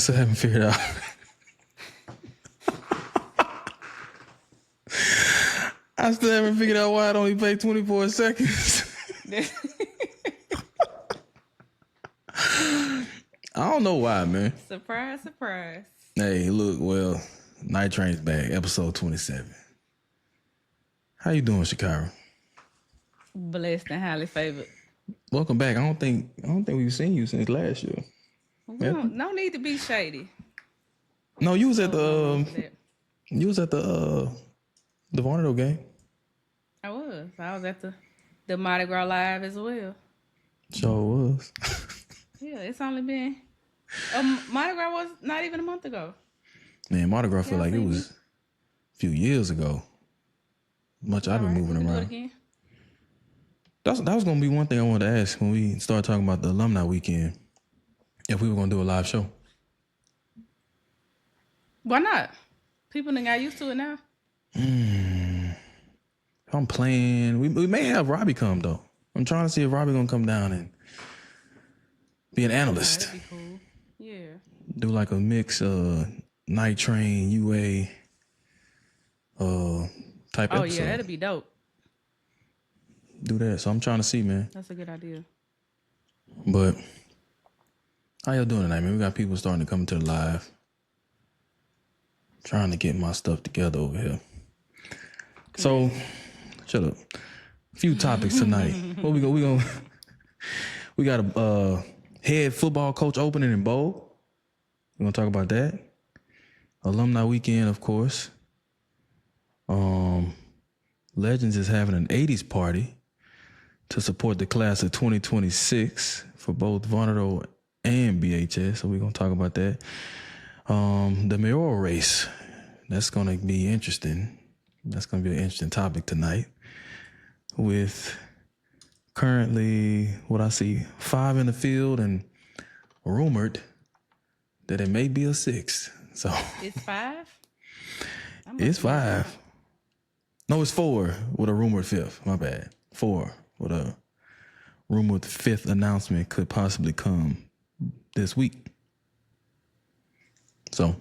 still haven't figured out. I still haven't figured out why it only played 24 seconds. I don't know why, man. Surprise, surprise. Hey, look, well, Night Train's back, episode 27. How you doing, Shakira? Blessed and highly favored. Welcome back. I don't think we've seen you since last year. No need to be shady. No, you was at the Varnado game. I was at the Mardi Gras Live as well. Sure was. Yeah, it's only been Mardi Gras was not even a month ago. Man, Mardi Gras feel like it was a few years ago. Much I've been moving around. Do it again. That was gonna be one thing I wanted to ask when we started talking about the alumni weekend. If we were gonna do a live show. Why not? People done got used to it now. I'm playing. We may have Robbie come though. I'm trying to see if Robbie gonna come down and be an analyst. That'd be cool. Yeah. Do like a mix Night Train, UA type episode. Oh yeah, that'd be dope. Do that. So I'm trying to see, man. That's a good idea. But how y'all doing tonight, man? We got people starting to come to the live. Trying to get my stuff together over here. So, shut up. A few topics tonight. What we go? We got a head football coach opening in Bow. We're gonna talk about that. Alumni weekend, of course. Legends is having an 80s party to support the class of 2026 for both Varnado and BHS. So we're gonna talk about that. The mayoral race. That's gonna be interesting. That's gonna be an interesting topic tonight. With currently what I see 5 in the field and rumored that it may be a 6th. So it's 5? It's 5. No, it's 4 with a rumored 5th. My bad. 4 with a rumored 5th announcement could possibly come this week. So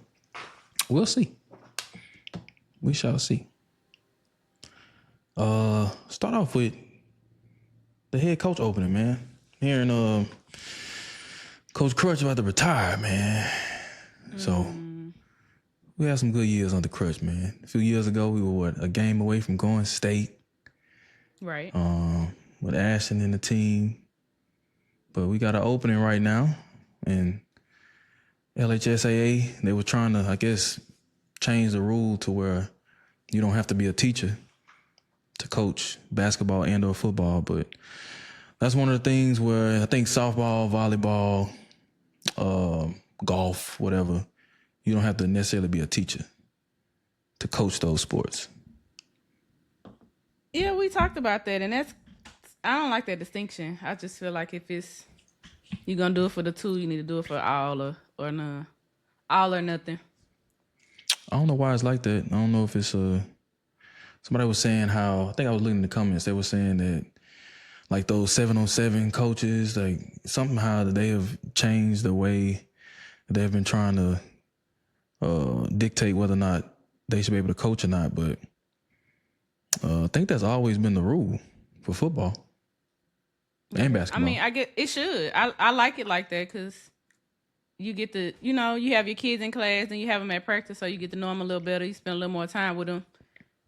we'll see. We shall see. Start off with the head coach opening, man. Hearing Coach Crutch about to retire, man. So we had some good years under Crutch, man. A few years ago, we were a game away from going state. Right. With Ashton and the team. But we got an opening right now. And LHSAA, they were trying to, I guess, change the rule to where you don't have to be a teacher to coach basketball and or football. But that's one of the things where I think softball, volleyball, golf, whatever, you don't have to necessarily be a teacher to coach those sports. Yeah, we talked about that, and I don't like that distinction. I just feel like if you're gonna do it for the two, you need to do it for all or none. All or nothing. I don't know why it's like that. I don't know if it's somebody was saying how, I think I was looking in the comments, they were saying that like those 7-on-7 coaches, like somehow they have changed the way they've been trying to dictate whether or not they should be able to coach or not. But I think that's always been the rule for football and basketball. I mean, I get it should. I like it like that because you get to, you have your kids in class and you have them at practice, so you get to know them a little better. You spend a little more time with them.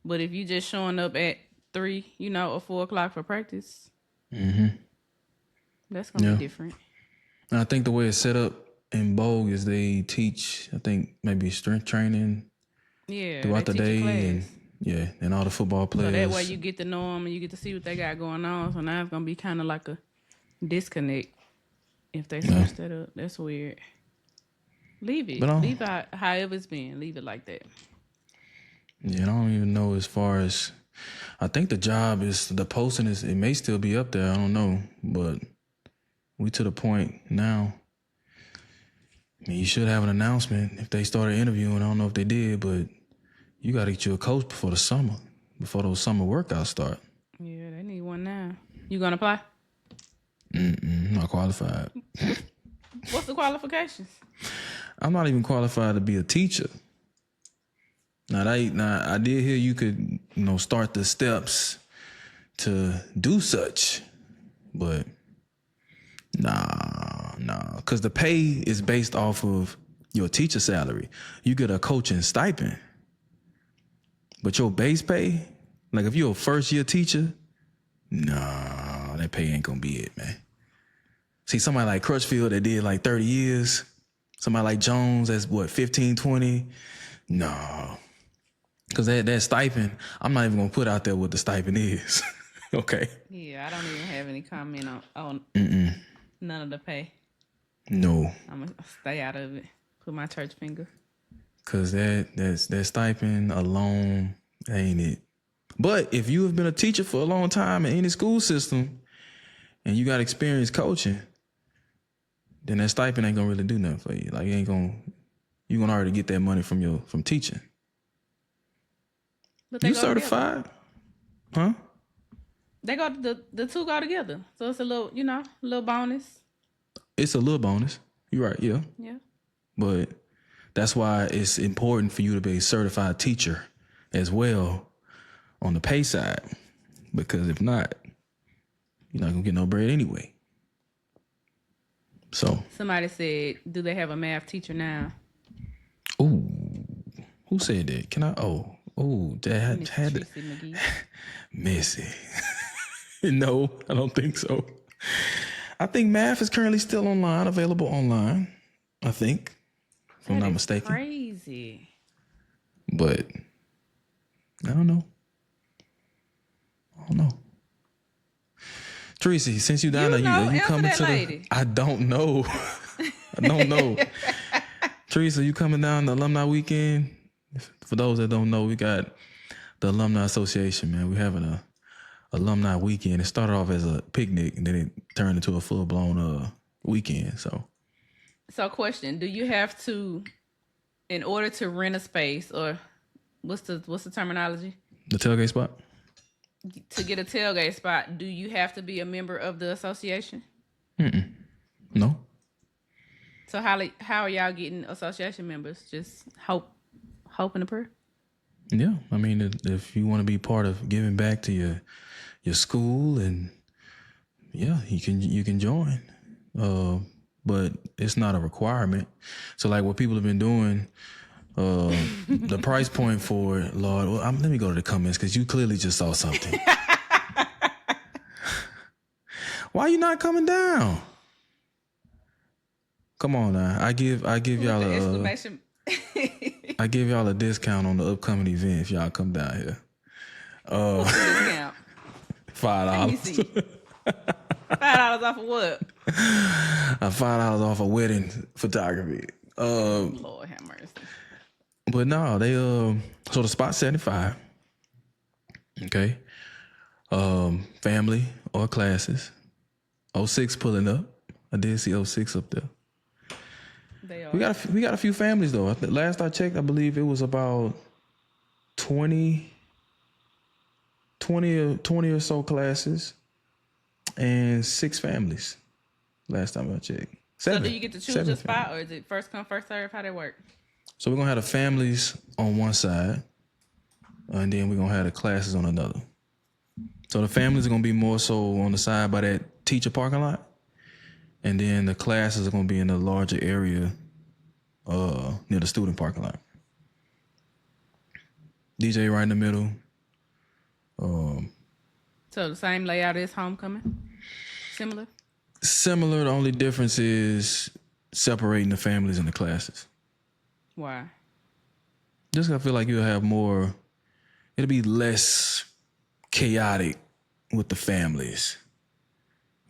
But if you just showing up at 3, or 4 o'clock for practice, that's gonna be different. And I think the way it's set up in Bogue is they teach, I think maybe strength training throughout the day, and all the football players. So that way you get to know them and you get to see what they got going on. So now it's gonna be kind of like a disconnect if they switch that up. That's weird. Leave it. Leave it however it's been. Leave it like that. Yeah, I don't even know as far as, I think the job is, the posting is, it may still be up there. I don't know, but we to the point now. I mean, you should have an announcement if they started interviewing. I don't know if they did, but you got to get you a coach before the summer, before those summer workouts start. Yeah, they need one now. You gonna apply? Not qualified. What's the qualifications? I'm not even qualified to be a teacher. Now I did hear you could, start the steps to do such, but nah, because the pay is based off of your teacher salary. You get a coaching stipend, but your base pay, like if you're a first year teacher, nah, that pay ain't gonna be it, man. See, somebody like Crutchfield that did like 30 years, somebody like Jones that's 15, 20, no. Because that stipend, I'm not even gonna put out there what the stipend is. Okay. Yeah, I don't even have any comment on none of the pay. No. I'm gonna stay out of it. Put my church finger. Cause that stipend alone ain't it. But if you have been a teacher for a long time in any school system and you got experience coaching, then that stipend ain't gonna really do nothing for you. Like you're gonna already get that money from teaching. But You certified? Together. Huh? They go the two go together. So it's a little bonus. It's a little bonus. You're right, yeah. Yeah. But that's why it's important for you to be a certified teacher as well on the pay side. Because if not, you're not gonna get no bread anyway. So Somebody said, do they have a math teacher now? ooh, who said that? Can I? That Miss had Tracy McGee. Missy. No, I don't think so. I think math is currently still online, available online. I think, if I'm not mistaken. Crazy. But I don't know. Tracy, since you down there, you coming to lady. I don't know. I don't know. Teresa, you coming down the alumni weekend? For those that don't know, we got the Alumni Association, man. We're having a alumni weekend. It started off as a picnic and then it turned into a full-blown weekend. So question, do you have to, in order to rent a space, or what's the terminology? The tailgate spot? To get a tailgate spot, do you have to be a member of the association? No. So how are y'all getting association members? Just hope and a prayer? Yeah, I mean, if you want to be part of giving back to your school, and yeah, you can join, but it's not a requirement. So like what people have been doing, the price point for it, Lord. Well, let me go to the comments because you clearly just saw something. Why are you not coming down? Come on now, I give y'all a exclamation. I give y'all a discount on the upcoming event if y'all come down here. Discount? $5. $5 off of what? $5 off of wedding photography. Lord have mercy. But no, they so the spot's 75. Okay. Family or classes. 06 pulling up. I did see 06 up there. They are. We got a few families though. Last I checked, I believe it was about 20 or so classes and 6 families. Last time I checked. 7. So do you get to choose your spot, or is it first come, first serve? How that work? So we're gonna have the families on one side, and then we're gonna have the classes on another. So the families are gonna be more so on the side by that teacher parking lot. And then the classes are going to be in a larger area near the student parking lot. DJ right in the middle. So the same layout as homecoming? Similar? Similar. The only difference is separating the families and the classes. Why? Just I feel like you'll have more, it'll be less chaotic with the families.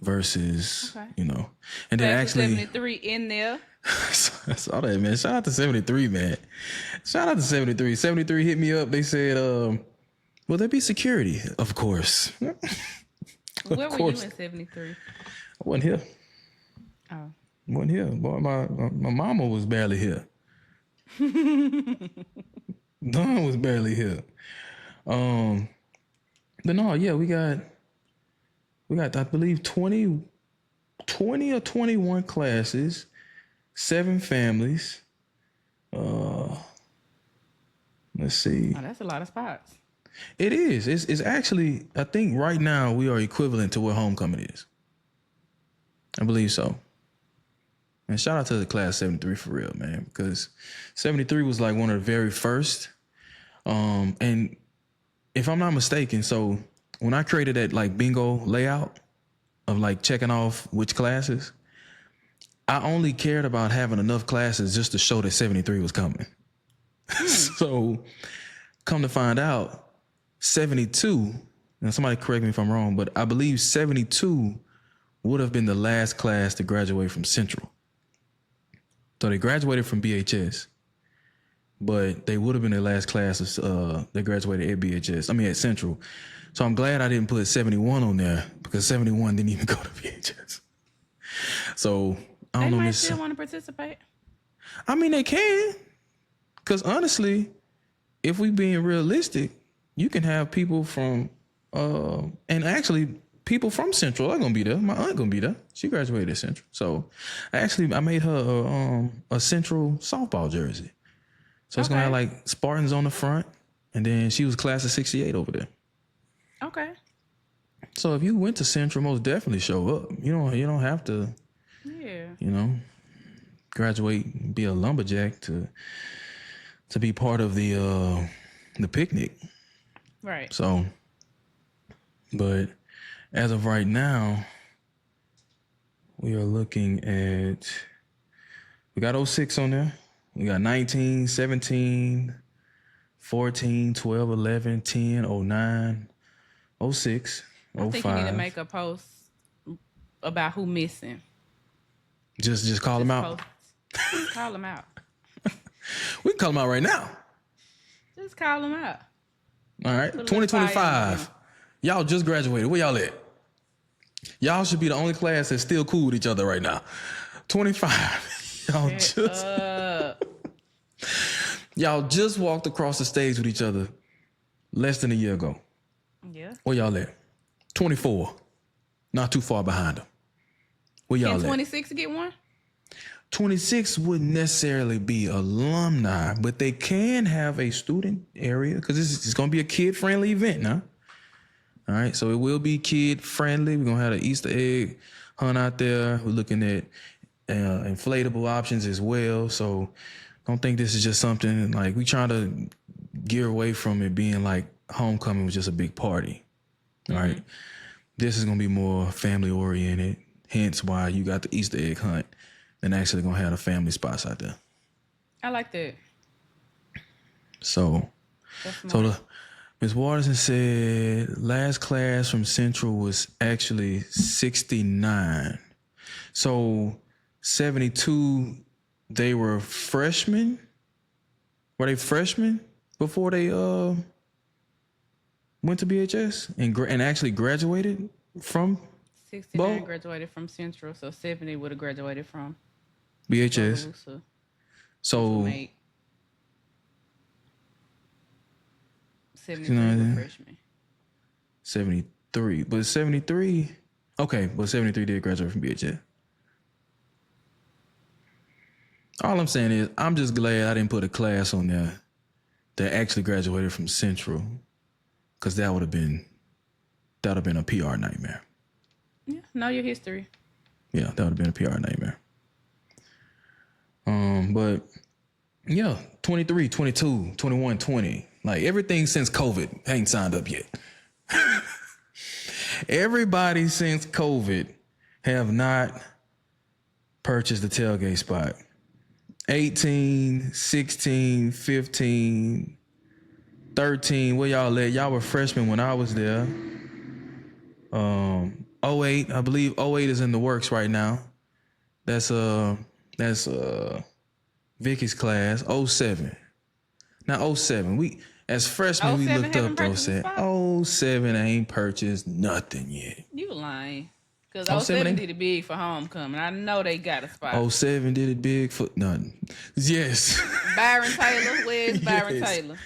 Versus, and then actually 73 in there. I saw that, man. Shout out to 73, man. Shout out to 73. 73 hit me up. They said, will there be security? Of course. Where were you in 73? I wasn't here. Oh. I wasn't here. Boy, my mama was barely here. Dawn was barely here. But no, yeah, we got, I believe, 20 or 21 classes, 7 families, Let's see. Oh, that's a lot of spots. It is. It's actually, I think right now we are equivalent to what homecoming is. I believe so. And shout out to the class 73 for real, man, because 73 was like one of the very first. And if I'm not mistaken, so when I created that like bingo layout of like checking off which classes, I only cared about having enough classes just to show that 73 was coming. So come to find out, 72, and somebody correct me if I'm wrong, but I believe 72 would have been the last class to graduate from Central. So they graduated from BHS, but they would have been the last class that graduated at at Central. So I'm glad I didn't put 71 on there because 71 didn't even go to BHS. So I don't They know. might still want to participate. I mean, they can, because honestly, if we being realistic, you can have people from, and actually people from Central are gonna be there. My aunt gonna be there. She graduated at Central, so I made her a Central softball jersey. So it's gonna have like Spartans on the front, and then she was class of '68 over there. Okay. So if you went to Central, most definitely show up. You don't have to. Yeah. Graduate and be a lumberjack to be part of the picnic. Right. So, but as of right now, we are looking at, we got 06 on there. We got 19, 17, 14, 12, 11, 10, 09, 06, 05. I think you need to make a post about who missing. Just call them out. Just call them out. We can call them out right now. Just call them out. All right. 2025. Y'all just graduated. Where y'all at? Y'all should be the only class that's still cool with each other right now. 25. Y'all just walked across the stage with each other less than a year ago. Yeah. Where y'all at? 24. Not too far behind them. Where y'all Can at? 26 get one? 26 wouldn't necessarily be alumni, but they can have a student area because it's going to be a kid-friendly event now. All right, so it will be kid-friendly. We're going to have an Easter egg hunt out there. We're looking at inflatable options as well. So don't think this is just something like we trying to gear away from it being like homecoming was just a big party. All right, this is going to be more family-oriented, hence why you got the Easter egg hunt. And actually gonna have the family spots out there. I like that. So Ms. Waterson said last class from Central was actually 69. So 72, they were freshmen. Were they freshmen before they went to BHS and actually graduated from 69 graduated from Central, so 70 would have graduated from BHS. Bogalusa. So 73 were freshmen. 73. But 73, okay, but 73 did graduate from BHS. All I'm saying is I'm just glad I didn't put a class on there that actually graduated from Central, because that would have been a PR nightmare. Yeah, know your history. Yeah, that would have been a PR nightmare. But yeah, 23, 22, 21, 20. Like everything since COVID ain't signed up yet. Everybody since COVID have not purchased the tailgate spot. 18, 16, 15, 13. Where y'all at? Y'all were freshmen when I was there. 08, I believe 08 is in the works right now. That's Vicky's class. 07. Now 07, we as freshmen we looked up 07. 07 ain't purchased nothing yet. You lying. Because 07 did it big for homecoming. I know they got a spot. 07 did it big for nothing. Yes. Byron Taylor. Where's Byron Taylor?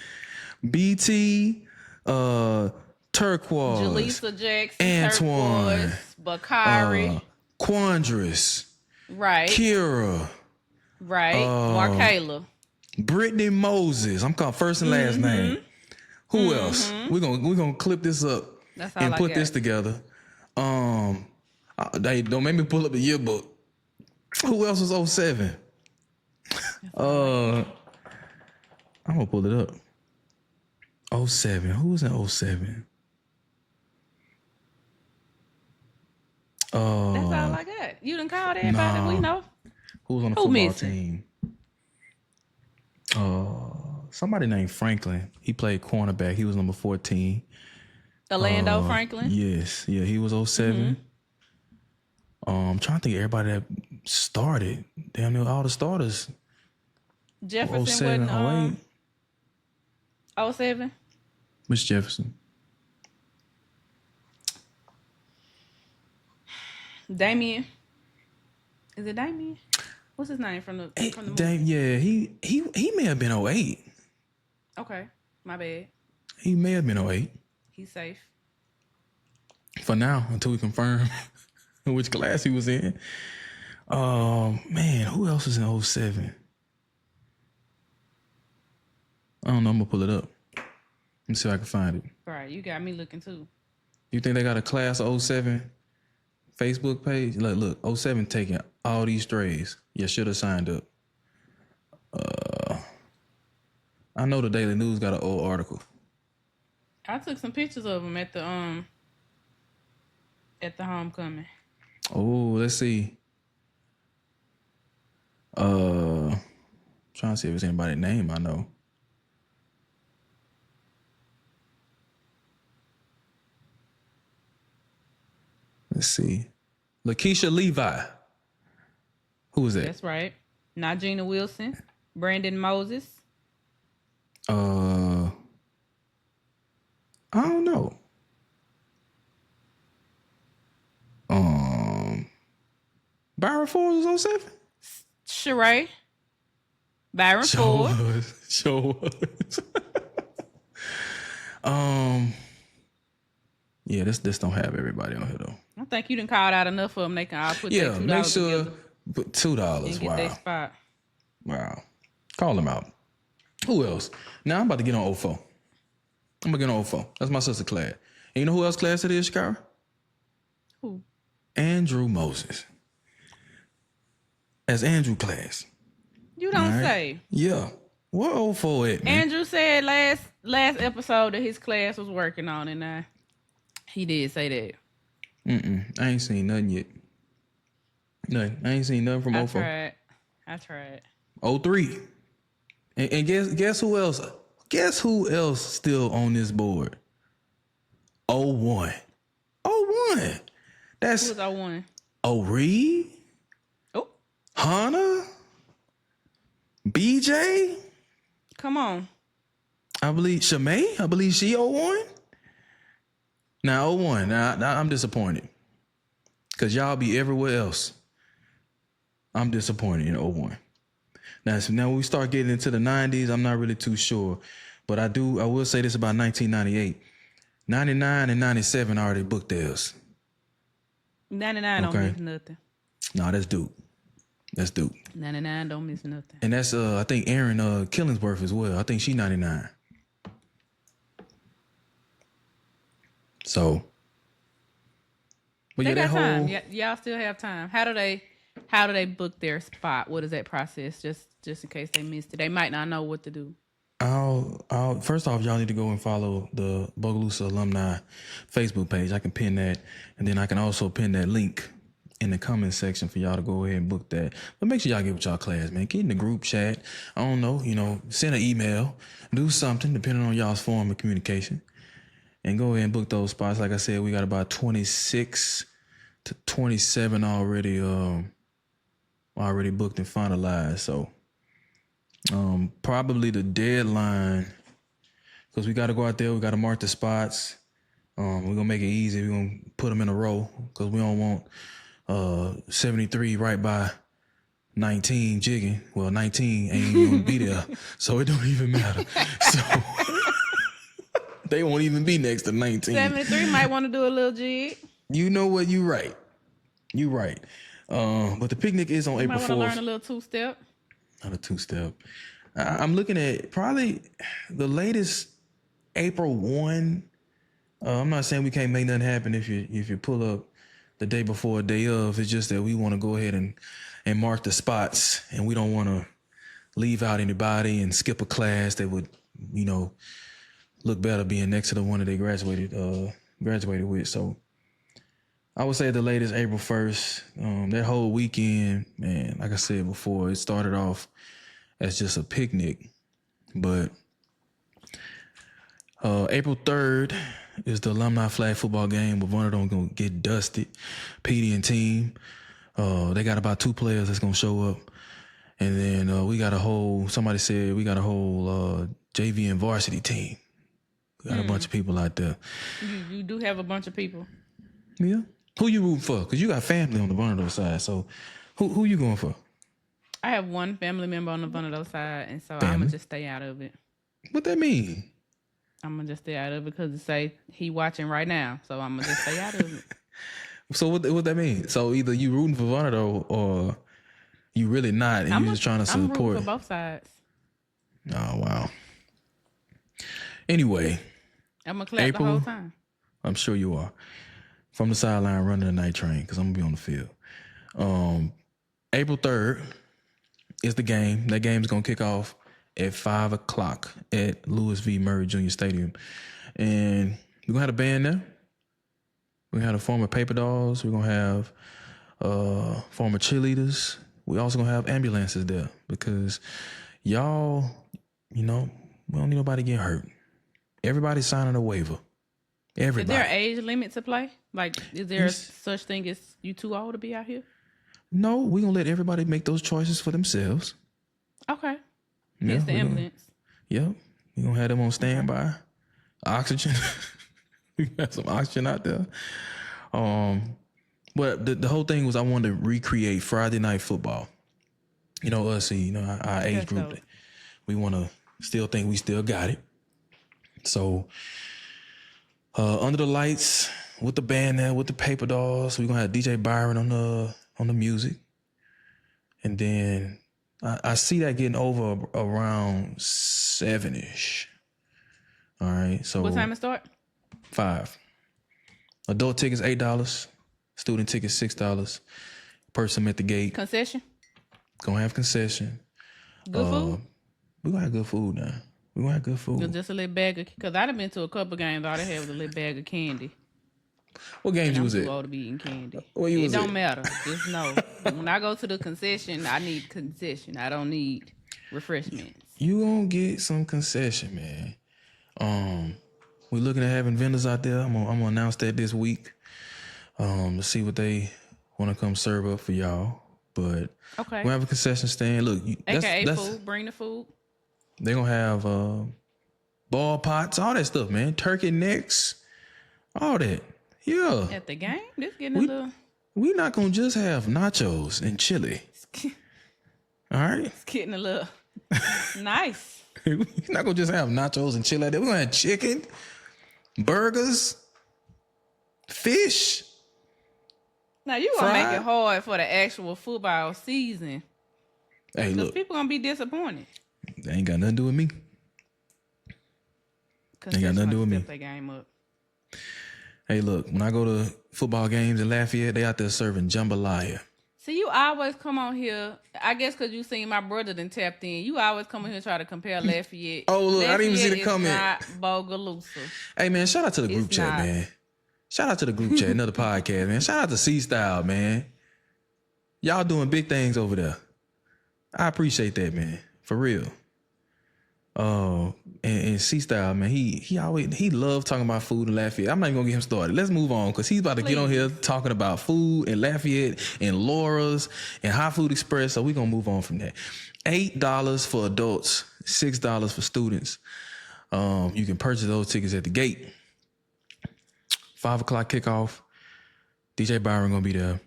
BT, Turquoise, Jaleesa Jackson, Antoine, Turquoise, Bakari, Quandrus, right? Kira, right? Markayla. Brittany Moses. I'm calling first and last name. Who else? We're gonna clip this up That's all and I put got. this together. They don't make me pull up the yearbook. Who else was 07? I'm gonna pull it up. 07. Who was in 07? That's all I got. You done called everybody we know. Who was on the football team? Somebody named Franklin. He played cornerback. He was number 14. Orlando Franklin. Yes. Yeah, he was 07. I'm trying to think of everybody that started. Damn near all the starters. Jefferson 07, wasn't 07. Which Jefferson? Damien. Is it Damien? What's his name from the movie? Yeah, he may have been 08. Okay, my bad. He may have been 08. He's safe. For now, until we confirm which class he was in. Man, who else was in 07? I don't know. I'm gonna pull it up. Let me see if I can find it. Right, you got me looking too. You think they got a class of 07 Facebook page? Look, 07 taking all these strays. You should have signed up. I know the Daily News got an old article. I took some pictures of him at the homecoming. Oh, let's see. Trying to see if there's anybody's name I know. Let's see. Lakeisha Levi. Who was that? That's right. Najina Wilson, Brandon Moses. I don't know. Byron Ford was 07? Sheree. Byron Ford. Sure was. Yeah, this don't have everybody on here though. I think you done called out enough of them. They can all put their $2 make sure together put $2. and get their spot. Wow. Call them out. Who else? Now I'm about to get on 04. I'm gonna get on 04. That's my sister class. And you know who else class it is, Shakara? Who? Andrew Moses. As Andrew class. You don't say. Yeah. What 04 at, man? Andrew said last episode that his class was working on, and he did say that. I ain't seen nothing yet. Nothing. I ain't seen nothing from 04. I tried. 03. And guess who else? Guess who else still on this board? 01. 01. That's Who was 01? O'Reed, Oh, Hannah, BJ. come on. I believe Shemay. I believe she 01. Now 01. Now I'm disappointed. Because y'all be everywhere else. I'm disappointed in 01. Now when we start getting into the 90s, I'm not really too sure. But I will say this about 1998. 99 and 97 already booked theirs. 99 don't miss nothing. No, that's Duke. That's Duke. 99 don't miss nothing. And that's I think Erin Killingsworth as well. I think she 99. So, but They yeah, got that time. whole Y'all still have time. How do they book their spot? What is that process? Just in case they missed it. They might not know what to do. I'll first off, y'all need to go and follow the Bogalusa Alumni Facebook page. I can pin that, and then I can also pin that link in the comment section for y'all to go ahead and book that. But make sure y'all get with y'all class, man. Get in the group chat. I don't know, send an email, do something depending on y'all's form of communication, and go ahead and book those spots. Like I said, we got about 26 to 27 already booked and finalized. So. Probably the deadline, because we got to go out there. We got to mark the spots. We're gonna make it easy. We're gonna put them in a row because we don't want 73 right by 19 jigging. Well, 19 ain't even gonna be there, so it don't even matter. So they won't even be next to 19. 73 might want to do a little jig. You know what? You right. But the picnic is on April 4th. Might want to learn a little two-step. Not a two-step. I'm looking at probably the latest April 1. I'm not saying we can't make nothing happen if you pull up the day before, a day of. It's just that we want to go ahead and mark the spots, and we don't want to leave out anybody and skip a class that would, look better being next to the one that they graduated with. So I would say the latest April 1st. That whole weekend, man, like I said before, it started off as just a picnic, but April 3rd is the alumni flag football game where one of them gonna get dusted. Petey and team. They got about 2 players that's gonna show up. And then we got a whole JV and varsity team. We got a bunch of people out there. You do have a bunch of people. Yeah. Who you rooting for? Because you got family on the Vonado side. So who you going for? I have one family member on the Vonado side, and so I'm going to just stay out of it. What that mean? I'm going to just stay out of it because it say he watching right now. So I'm going to just stay out of it. So what that mean? So either you rooting for Vonado or you really not, and you just trying to support. I'm rooting for both sides. Oh, wow. Anyway. I'm going to clap the whole time. I'm sure you are. From the sideline running the night train because I'm going to be on the field. April 3rd is the game. That game is going to kick off at 5 o'clock at Lewis V. Murray Jr. Stadium. And we're going to have a band there. We're going to have the former Paper Dolls. We're going to have former cheerleaders. We also going to have ambulances there because y'all, we don't need nobody getting hurt. Everybody's signing a waiver. Everybody. Is there an age limit to play? Like, is there such thing as you too old to be out here? No, we're going to let everybody make those choices for themselves. Okay. It's the ambulance. Yep. We're going to have them on standby. Oxygen. We got some oxygen out there. But the whole thing was I wanted to recreate Friday night football. Us, our age group. Dope. We want to still think we still got it. So, under the lights with the band there, with the Paper Dolls, we're going to have DJ Byron on the music. And then I see that getting over around 7-ish. All right. So what time it start? 5. Adult tickets $8. Student tickets $6. Person at the gate. Concession? Gonna have concession. Good food? We're gonna have good food now. We're gonna have good food. Just a little bag of, because I'd have been to a couple games, all they had was a little bag of candy. What games you was at? I'm too old to be eating candy. It don't matter. Just know. When I go to the concession, I need concession. I don't need refreshments. You gonna get some concession, man. We're looking at having vendors out there. I'm gonna announce that this week. To see what they want to come serve up for y'all. But okay, we have a concession stand. Look, AKA food. Bring the food. They're gonna have ball pots, all that stuff, man. Turkey necks, all that. Yeah. At the game, this getting a little. We're not gonna just have nachos and chili. All right. It's getting a little nice. We're not gonna just have nachos and chili like that. We're gonna have chicken, burgers, fish. Now you gonna make it hard for the actual football season. Hey, look, people gonna be disappointed. They ain't got nothing to do with me. They ain't got nothing to do with me. Their game up. Hey, look, when I go to football games in Lafayette, they out there serving jambalaya. See, you always come on here. I guess because you seen my brother done tapped in. You always come on here and try to compare Lafayette. Oh, look, Lafayette I didn't even see the comment. Not Bogalusa. Hey, man, shout out to the group chat, man. Shout out to the group chat, another podcast, man. Shout out to C-Style, man. Y'all doing big things over there. I appreciate that, man. For real. And C-Style, man, he loves talking about food in Lafayette. I'm not even gonna get him started. Let's move on because he's about to get on here talking about food in Lafayette and Laura's and Hot Food Express. So we're gonna move on from that. $8 for adults, $6 for students. You can purchase those tickets at the gate. 5 o'clock kickoff. DJ Byron gonna be there.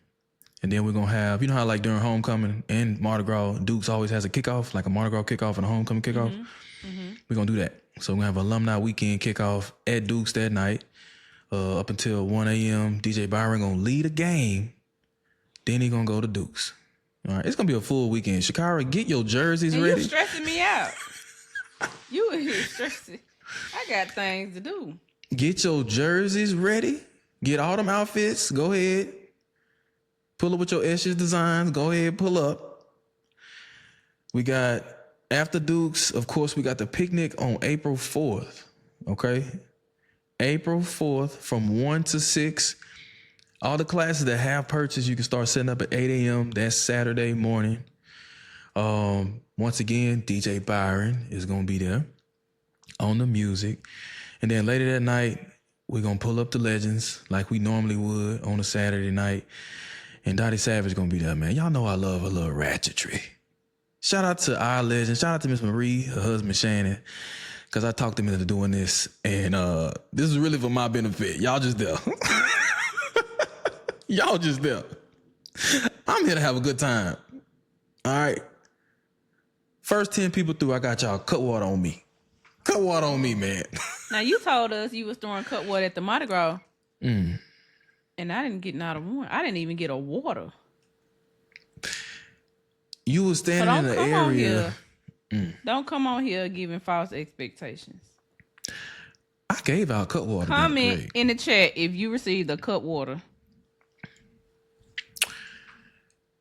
And then we're gonna have, you know how like during homecoming and Mardi Gras, Dukes always has a kickoff, like a Mardi Gras kickoff and a homecoming kickoff. Mm-hmm. We're gonna do that. So we're gonna have alumni weekend kickoff at Dukes that night, up until 1 a.m. DJ Byron gonna lead a game. Then he gonna go to Dukes. All right, it's gonna be a full weekend. Shakira, get your jerseys And ready. you stressing me out. You in here stressing. I got things to do. Get your jerseys ready. Get all them outfits. Go ahead. Pull up with your Eshes designs. Go ahead, pull up. We got after Dukes, of course, we got the picnic on April 4th. Okay? April 4th from 1 to 6. All the classes that have purchased, you can start setting up at 8 a.m. That's Saturday morning. Once again, DJ Byron is going to be there on the music. And then later that night, we're going to pull up the legends like we normally would on a Saturday night. And Dottie Savage going to be there, man. Y'all know I love a little ratchetry. Shout out to our legends. Shout out to Miss Marie, her husband Shannon, because I talked them into doing this. And this is really for my benefit. Y'all just there. Y'all just there. I'm here to have a good time. All right. First 10 people through, I got y'all cut water on me. Cut water on me, man. Now, you told us you was throwing cut water at the Mardi Gras. And I didn't get not a one. I didn't even get a water. You was standing in the area. Don't come on here giving false expectations. I gave out cut water. Comment in the chat if you received a cut water.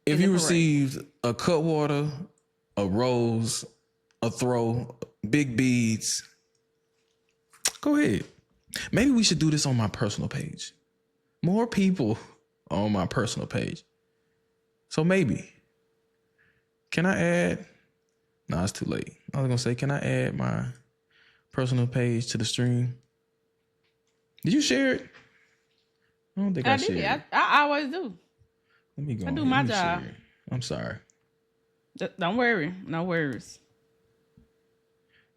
If you received a cut water, a rose, a throw, big beads, go ahead. Maybe we should do this on my personal page. More people on my personal page. So maybe. Can I add? No, it's too late. I was going to say, can I add my personal page to the stream? Did you share it? I don't think I shared it. I always do. Let me go. I do my job. I'm sorry. Don't worry. No worries.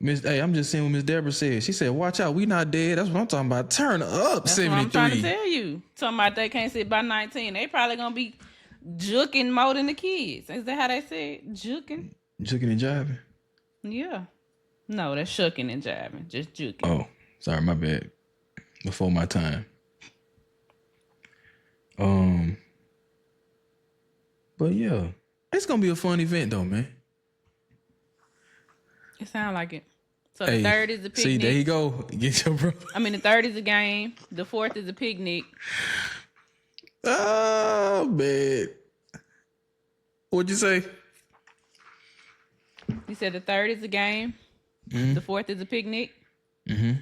Hey, I'm just saying what Miss Deborah said. She said, watch out, we not dead. That's what I'm talking about. Turn up, That's 73. what I'm trying to tell you. Talking about they can't sit by 19. They probably going to be juking more than the kids. Is that how they say it? Juking? Juking and jiving? Yeah. No, that's shucking and jiving. Just juking. Oh, sorry, my bad. Before my time. But yeah, it's going to be a fun event though, man. It sounds like it. So the 3rd is the picnic. See, there you go. Get your bro. I mean, the 3rd is a game. The 4th is a picnic. Oh, man. What'd you say? You said the 3rd is a game. Mm-hmm. The 4th is a picnic. Mm-hmm.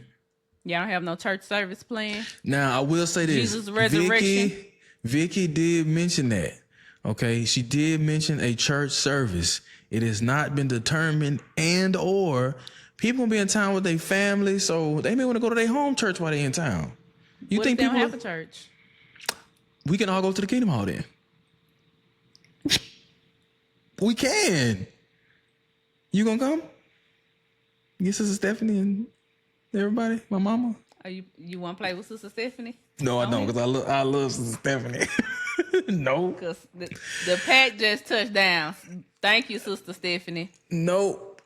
Y'all don't have no church service planned. Now, I will say this. Jesus' resurrection. Vicky did mention that. Okay, she did mention a church service. It has not been determined, and or people will be in town with their family, so they may want to go to their home church while they're in town. You what think if they people don't have a church? We can all go to the Kingdom Hall then. We can. You gonna come? Get Sister Stephanie and everybody, my mama. Are you want to play with Sister Stephanie? No, I don't, because I love Sister Stephanie. No. Because the pack just touched down. Thank you, Sister Stephanie. Nope.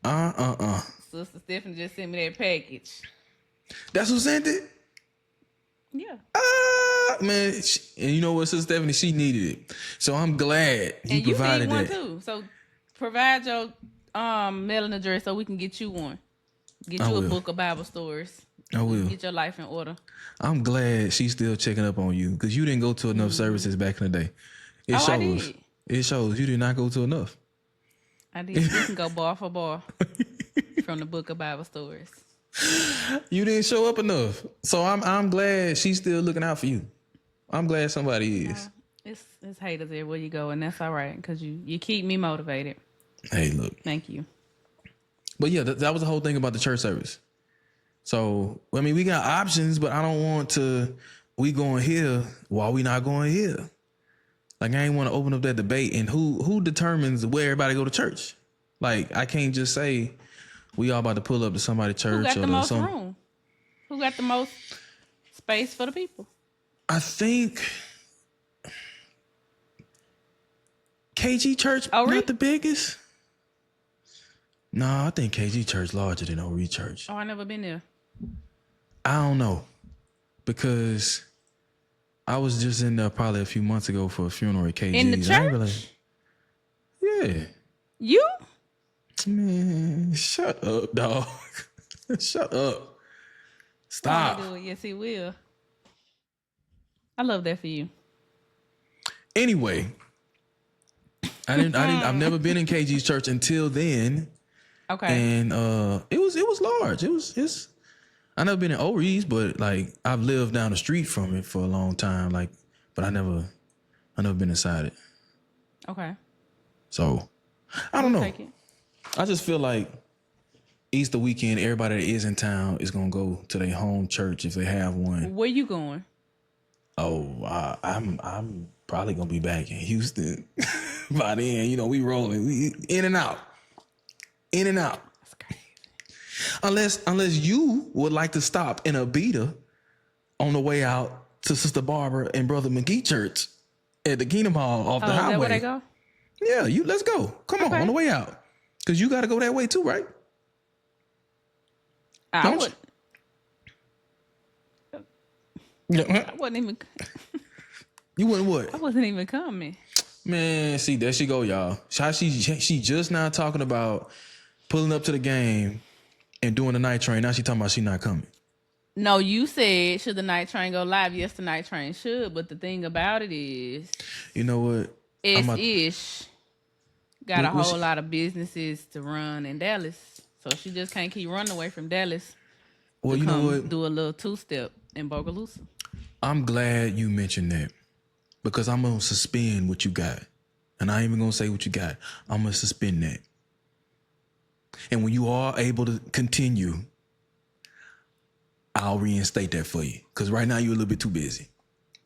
Sister Stephanie just sent me that package. That's who sent it? Yeah. Man, and you know what, Sister Stephanie, she needed it. So I'm glad you provided one that. too. So provide your mailing address so we can get you one. Get you a book of Bible stories. I will. Get your life in order. I'm glad she's still checking up on you because you didn't go to enough services back in the day. It shows. I did. It shows you did not go to enough. I did. We can go bar for bar from the book of Bible stories. You didn't show up enough. So I'm glad she's still looking out for you. I'm glad somebody is. It's haters everywhere you go, and that's all right because you keep me motivated. Hey, look. Thank you. But yeah, that was the whole thing about the church service. So, I mean, we got options, but I don't want to, we going here while we not going here. Like, I ain't want to open up that debate and who determines where everybody go to church? Like, I can't just say we all about to pull up to somebody's church. Who got the most room? Who got the most space for the people? I think KG Church, not the biggest. No, I think KG Church larger than ORE Church. Oh, I never been there. I don't know, because I was just in there probably a few months ago for a funeral at KG. In the church? Yeah. You? Man, shut up, dog. Shut up. Won't Stop. he do it? Yes, he will. I love that for you. Anyway, I've never been in KG's church until then. Okay. And it was large. It's I never been in Oree's, but like I've lived down the street from it for a long time. Like, but I never been inside it. Okay. So I don't know. Take it. I just feel like Easter weekend, everybody that is in town is gonna go to their home church if they have one. Where you going? Oh, I'm probably gonna be back in Houston by then. You know, we rolling, we in and out. That's crazy. Unless you would like to stop in Abita on the way out to Sister Barbara and Brother McGee Church at the Kingdom Hall off the highway. Is that where they go? Yeah, let's go. Come on the way out. Because you got to go that way too, right? I wasn't even. You wouldn't what? I wasn't even coming. Man, see, there she go, y'all. She just now talking about pulling up to the game and doing the night train. Now she talking about she not coming. No, you said should the night train go live? Yes, the night train should. But the thing about it is, you know what? Ish got a whole lot of businesses to run in Dallas, so she just can't keep running away from Dallas. Well, you know what? Do a little 2-step in Bogalusa. I'm glad you mentioned that because I'm gonna suspend what you got, and I ain't even gonna say what you got. I'm gonna suspend that, and when you are able to continue, I'll reinstate that for you. Because right now you're a little bit too busy.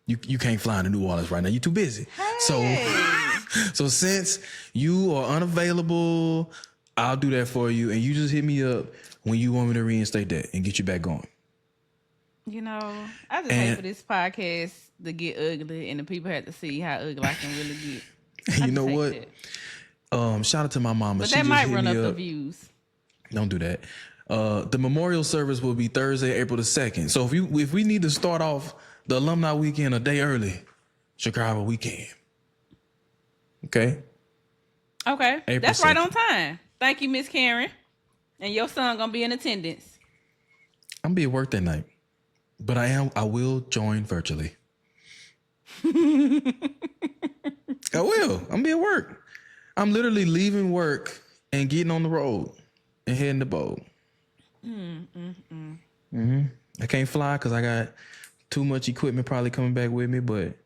You can't fly into New Orleans right now. You're too busy. Hey. So since you are unavailable, I'll do that for you, and you just hit me up when you want me to reinstate that and get you back going. You know, I just hate for this podcast to get ugly and the people have to see how ugly I can really get. You know what? Shout out to my mama. But she that just might hit run me up the views. Don't do that. The memorial service will be Thursday, April the 2nd. So if we need to start off the alumni weekend a day early, Chicago weekend. Okay? Okay. April That's right 2nd. on time. Thank you, Miss Karen. And your son gonna be in attendance. I'm gonna be at work that night. But I will join virtually. I will. I'm gonna be at work. I'm literally leaving work and getting on the road and heading to Bow. I can't fly because I got too much equipment probably coming back with me, but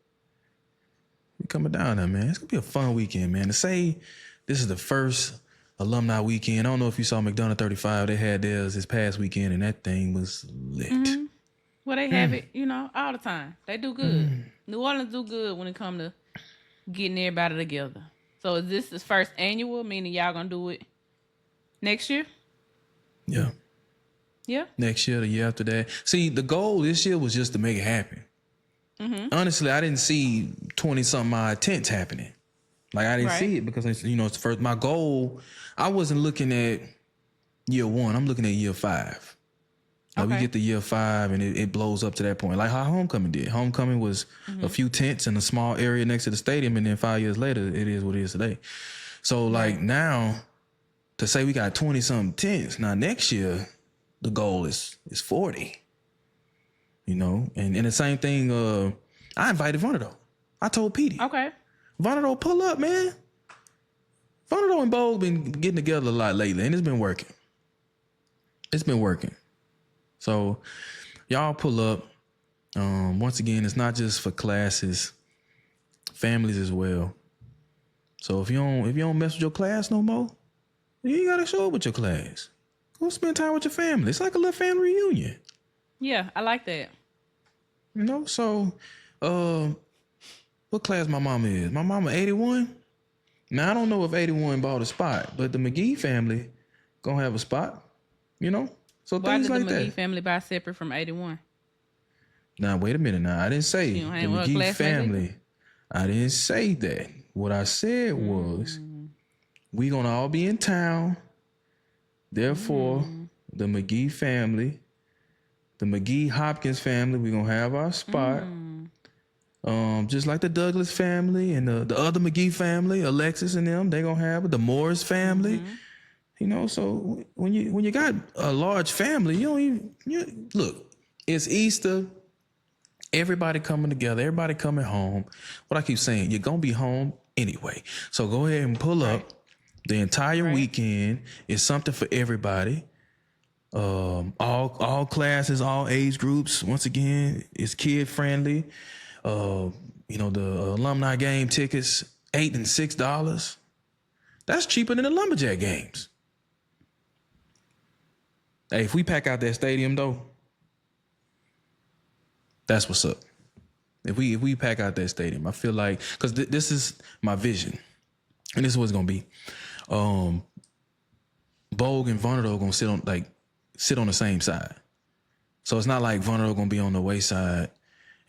we coming down there, man. It's gonna be a fun weekend, man. To say this is the first alumni weekend. I don't know if you saw McDonough 35. They had theirs this past weekend, and that thing was lit. Mm-hmm. Well, they have it, all the time. They do good. New Orleans do good when it comes to getting everybody together. So is this the first annual, meaning y'all gonna do it next year? Yeah. Yeah? Next year, the year after that. See, the goal this year was just to make it happen. Honestly, I didn't see 20-something odd tents happening. Like, I didn't see it because, it's the first. My goal, I wasn't looking at year 1. I'm looking at year 5. Like we get to year 5 and it blows up to that point. Like how Homecoming did. Homecoming was a few tents in a small area next to the stadium, and then 5 years later, it is what it is today. So like now, to say we got 20-something tents, now next year, the goal is 40. And the same thing, I invited Vonado. I told Petey. Okay. Vonado, pull up, man. Vonado and Bo been getting together a lot lately, and it's been working. So y'all pull up. Once again, it's not just for classes, families as well. So if you don't mess with your class no more, you ain't gotta show up with your class. Go spend time with your family. It's like a little family reunion. Yeah, I like that. So what class my mama is? My mama 81. Now I don't know if 81 bought a spot, but the McGee family gonna have a spot, So Why things did like the McGee that. family buy separate from 81? Now, wait a minute. Now, I didn't say the McGee family. I didn't say that. What I said was we going to all be in town. Therefore, the McGee family, the McGee Hopkins family, we're going to have our spot. Just like the Douglas family and the other McGee family, Alexis and them, they gonna have it. The Morris family, you know. So when you got a large family, you don't even look. It's Easter. Everybody coming together. Everybody coming home. What I keep saying, you're gonna be home anyway. So go ahead and pull up. The entire weekend is something for everybody. All classes, all age groups. Once again, it's kid friendly. You know, the alumni game tickets, $8 and $6. That's cheaper than the lumberjack games. Hey, if we pack out that stadium though, that's what's up. If we pack out that stadium, I feel like, because this is my vision, and this is what it's gonna be. Bogue and Vonderdo gonna sit on the same side. So it's not like Vonderdo gonna be on the away side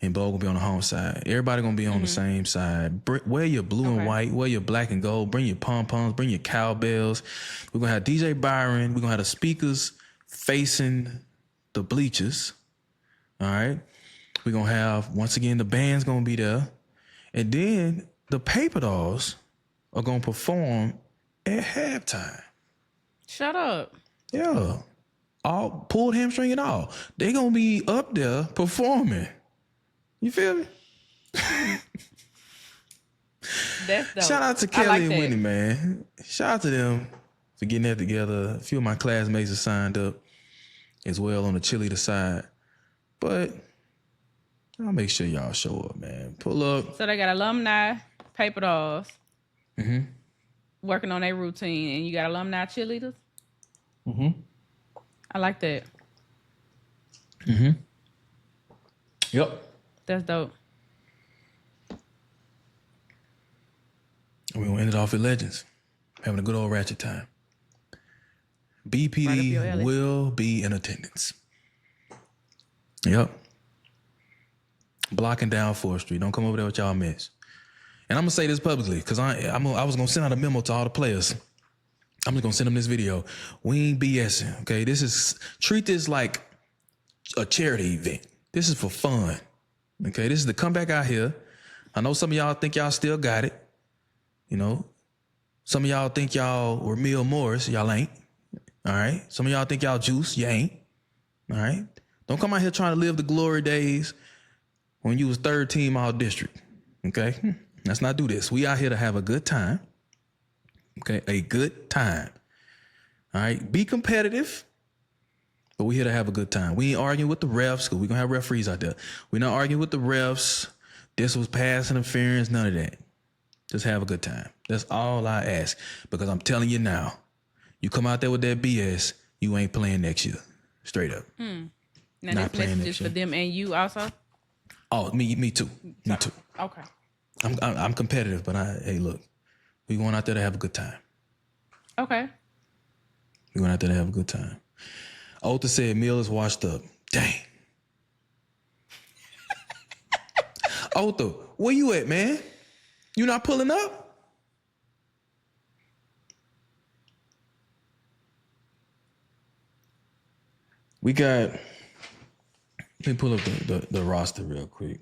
and Bogue gonna be on the home side. Everybody gonna be on the same side. Wear your blue and white, wear your black and gold, bring your pom-poms, bring your cowbells. We're gonna have DJ Byron. We're gonna have the speakers facing the bleachers. All right. We're gonna have, once again, the band's gonna be there. And then the Paper Dolls are gonna perform at halftime. Shut up. Yeah. All pulled hamstring and all. They gonna be up there performing. You feel me? That's dope. Shout out to Kelly like and that. Winnie, man. Shout out to them for getting that together. A few of my classmates are signed up as well on the cheerleader side. But I'll make sure y'all show up, man. Pull up. So they got alumni, Paper Dolls, working on their routine, and you got alumni cheerleaders. I like that. Yep. That's dope. We're going to end it off with Legends. Having a good old ratchet time. BPD will be in attendance. Yep. Blocking down 4th Street. Don't come over there with y'all mess. And I'm going to say this publicly because I was going to send out a memo to all the players. I'm just going to send them this video. We ain't BSing, okay? Treat this like a charity event. This is for fun, okay? This is the comeback out here. I know some of y'all think y'all still got it. You know, some of y'all think y'all were Mill Morris. Y'all ain't, all right? Some of y'all think y'all Juice. You ain't, all right? Don't come out here trying to live the glory days when you was 3rd team all district, okay? Let's not do this. We out here to have a good time, okay? A good time, all right? Be competitive, but we here to have a good time. We ain't arguing with the refs because we're going to have referees out there. We're not arguing with the refs. This was pass interference, none of that. Just have a good time. That's all I ask, because I'm telling you now, you come out there with that BS, you ain't playing next year. Straight up. Now Not this playing message next is for year. them and you also? Oh, me too. Me too. Okay. I'm competitive, but hey, look, we going out there to have a good time. Okay. We going out there to have a good time. Otha said Mill is washed up. Dang. Otha, where you at, man? You not pulling up? We got, let me pull up the roster real quick.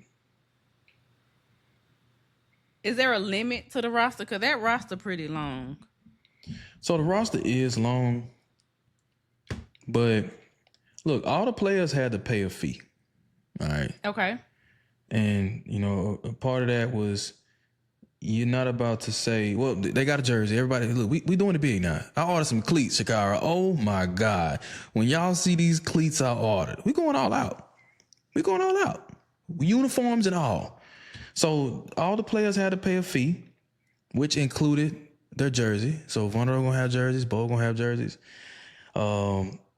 Is there a limit to the roster? Because that roster pretty long. So the roster is long, but look, all the players had to pay a fee. All right. Okay. And, you know, a part of that was, you're not about to say, well, they got a jersey. Everybody, look, we doing it big now. I ordered some cleats, Shakara. Oh, my God. When y'all see these cleats I ordered, we going all out. We going all out. Uniforms and all. So all the players had to pay a fee, which included their jersey. So Vonderdo going to have jerseys. Bo going to have jerseys.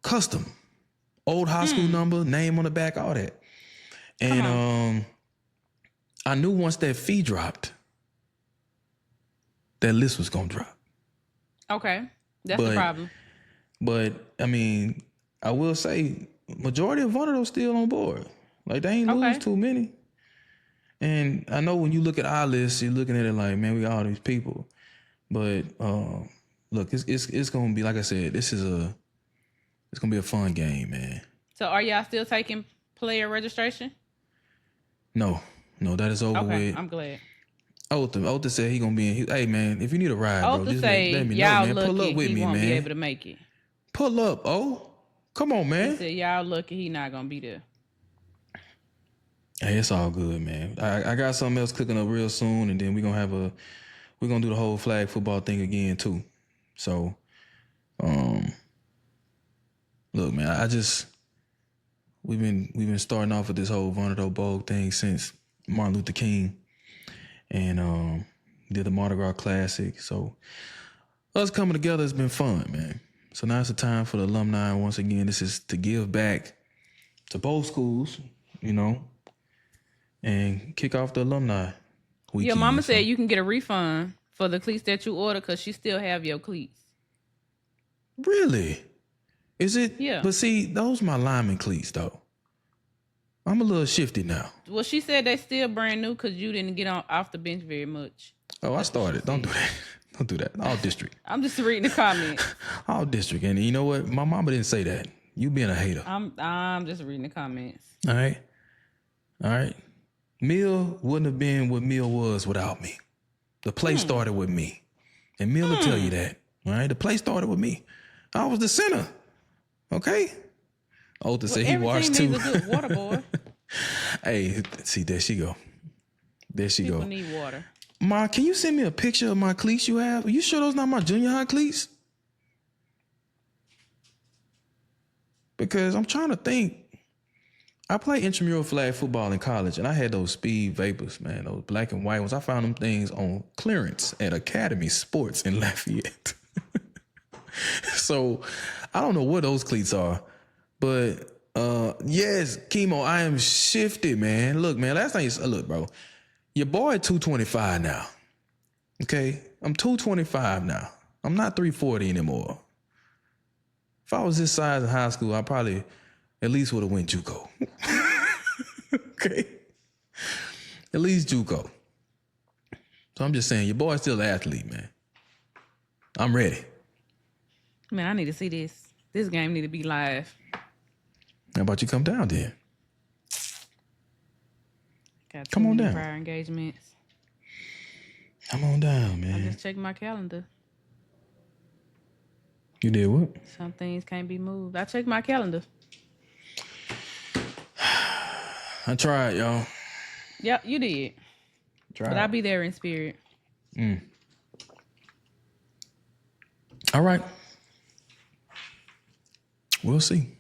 Custom. Old high school number, name on the back, all that. And I knew once that fee dropped, that list was going to drop. Okay. That's the problem. But, I mean, I will say, majority of Vonderdo's still on board. Like, they ain't lose too many. And I know when you look at our list, you're looking at it like, man, we got all these people. But, look, it's going to be, like I said, it's going to be a fun game, man. So are y'all still taking player registration? No, No, that is over Okay, with. I'm glad. Otha said he gonna be in. Hey man, if you need a ride, bro, Otha just say let me know, y'all man. Pull lucky up with he me, won't be man. able to make it. Pull up, come on, He man. said y'all lucky he not gonna be there. Hey, it's all good, man. I got something else cooking up real soon, and then we're gonna do the whole flag football thing again too. So, look, man, we've been starting off with this whole Vonado Bogue thing since Martin Luther King, and did the Mardi Gras Classic. So us coming together has been fun, man. So now it's the time for the alumni. Once again, this is to give back to both schools, and kick off the alumni weekend. Your mama said you can get a refund for the cleats that you order because she still have your cleats. Really? Is it? Yeah. But see, those my lineman cleats though. I'm a little shifty now. Well, she said they still brand new because you didn't get off the bench very much. Oh, I started. Don't do that. Don't do that. All district. I'm just reading the comments. All district. And you know what? My mama didn't say that. You being a hater. I'm just reading the comments. All right. Mill wouldn't have been what Mill was without me. The play started with me. And Mill will tell you that. All right. The play started with me. I was the center. Okay. Otha said he watched too. Needs a good water, boy. Hey, see, there she go. People need water. Ma, can you send me a picture of my cleats you have? Are you sure those not my junior high cleats? Because I'm trying to think. I played intramural flag football in college, and I had those Speed Vapors, man, those black and white ones. I found them things on clearance at Academy Sports in Lafayette. So I don't know what those cleats are, but yes, Chemo, I am shifted, man. Look, man, last night, look, bro, your boy 225 now. Okay, I'm 225 now. I'm not 340 anymore. If I was this size in high school, I probably at least would have went JUCO. Okay, at least JUCO. So I'm just saying, your boy's still an athlete, man. I'm ready. Man, I need to see this. This game need to be live. How about you come down then? Got Come on down. Prior engagements. Come on down, I man. just checked my calendar. You did what? Some things can't be moved. I checked my calendar. I tried, y'all. Yep, you did. Tried. But I'll be there in spirit. All right. We'll see.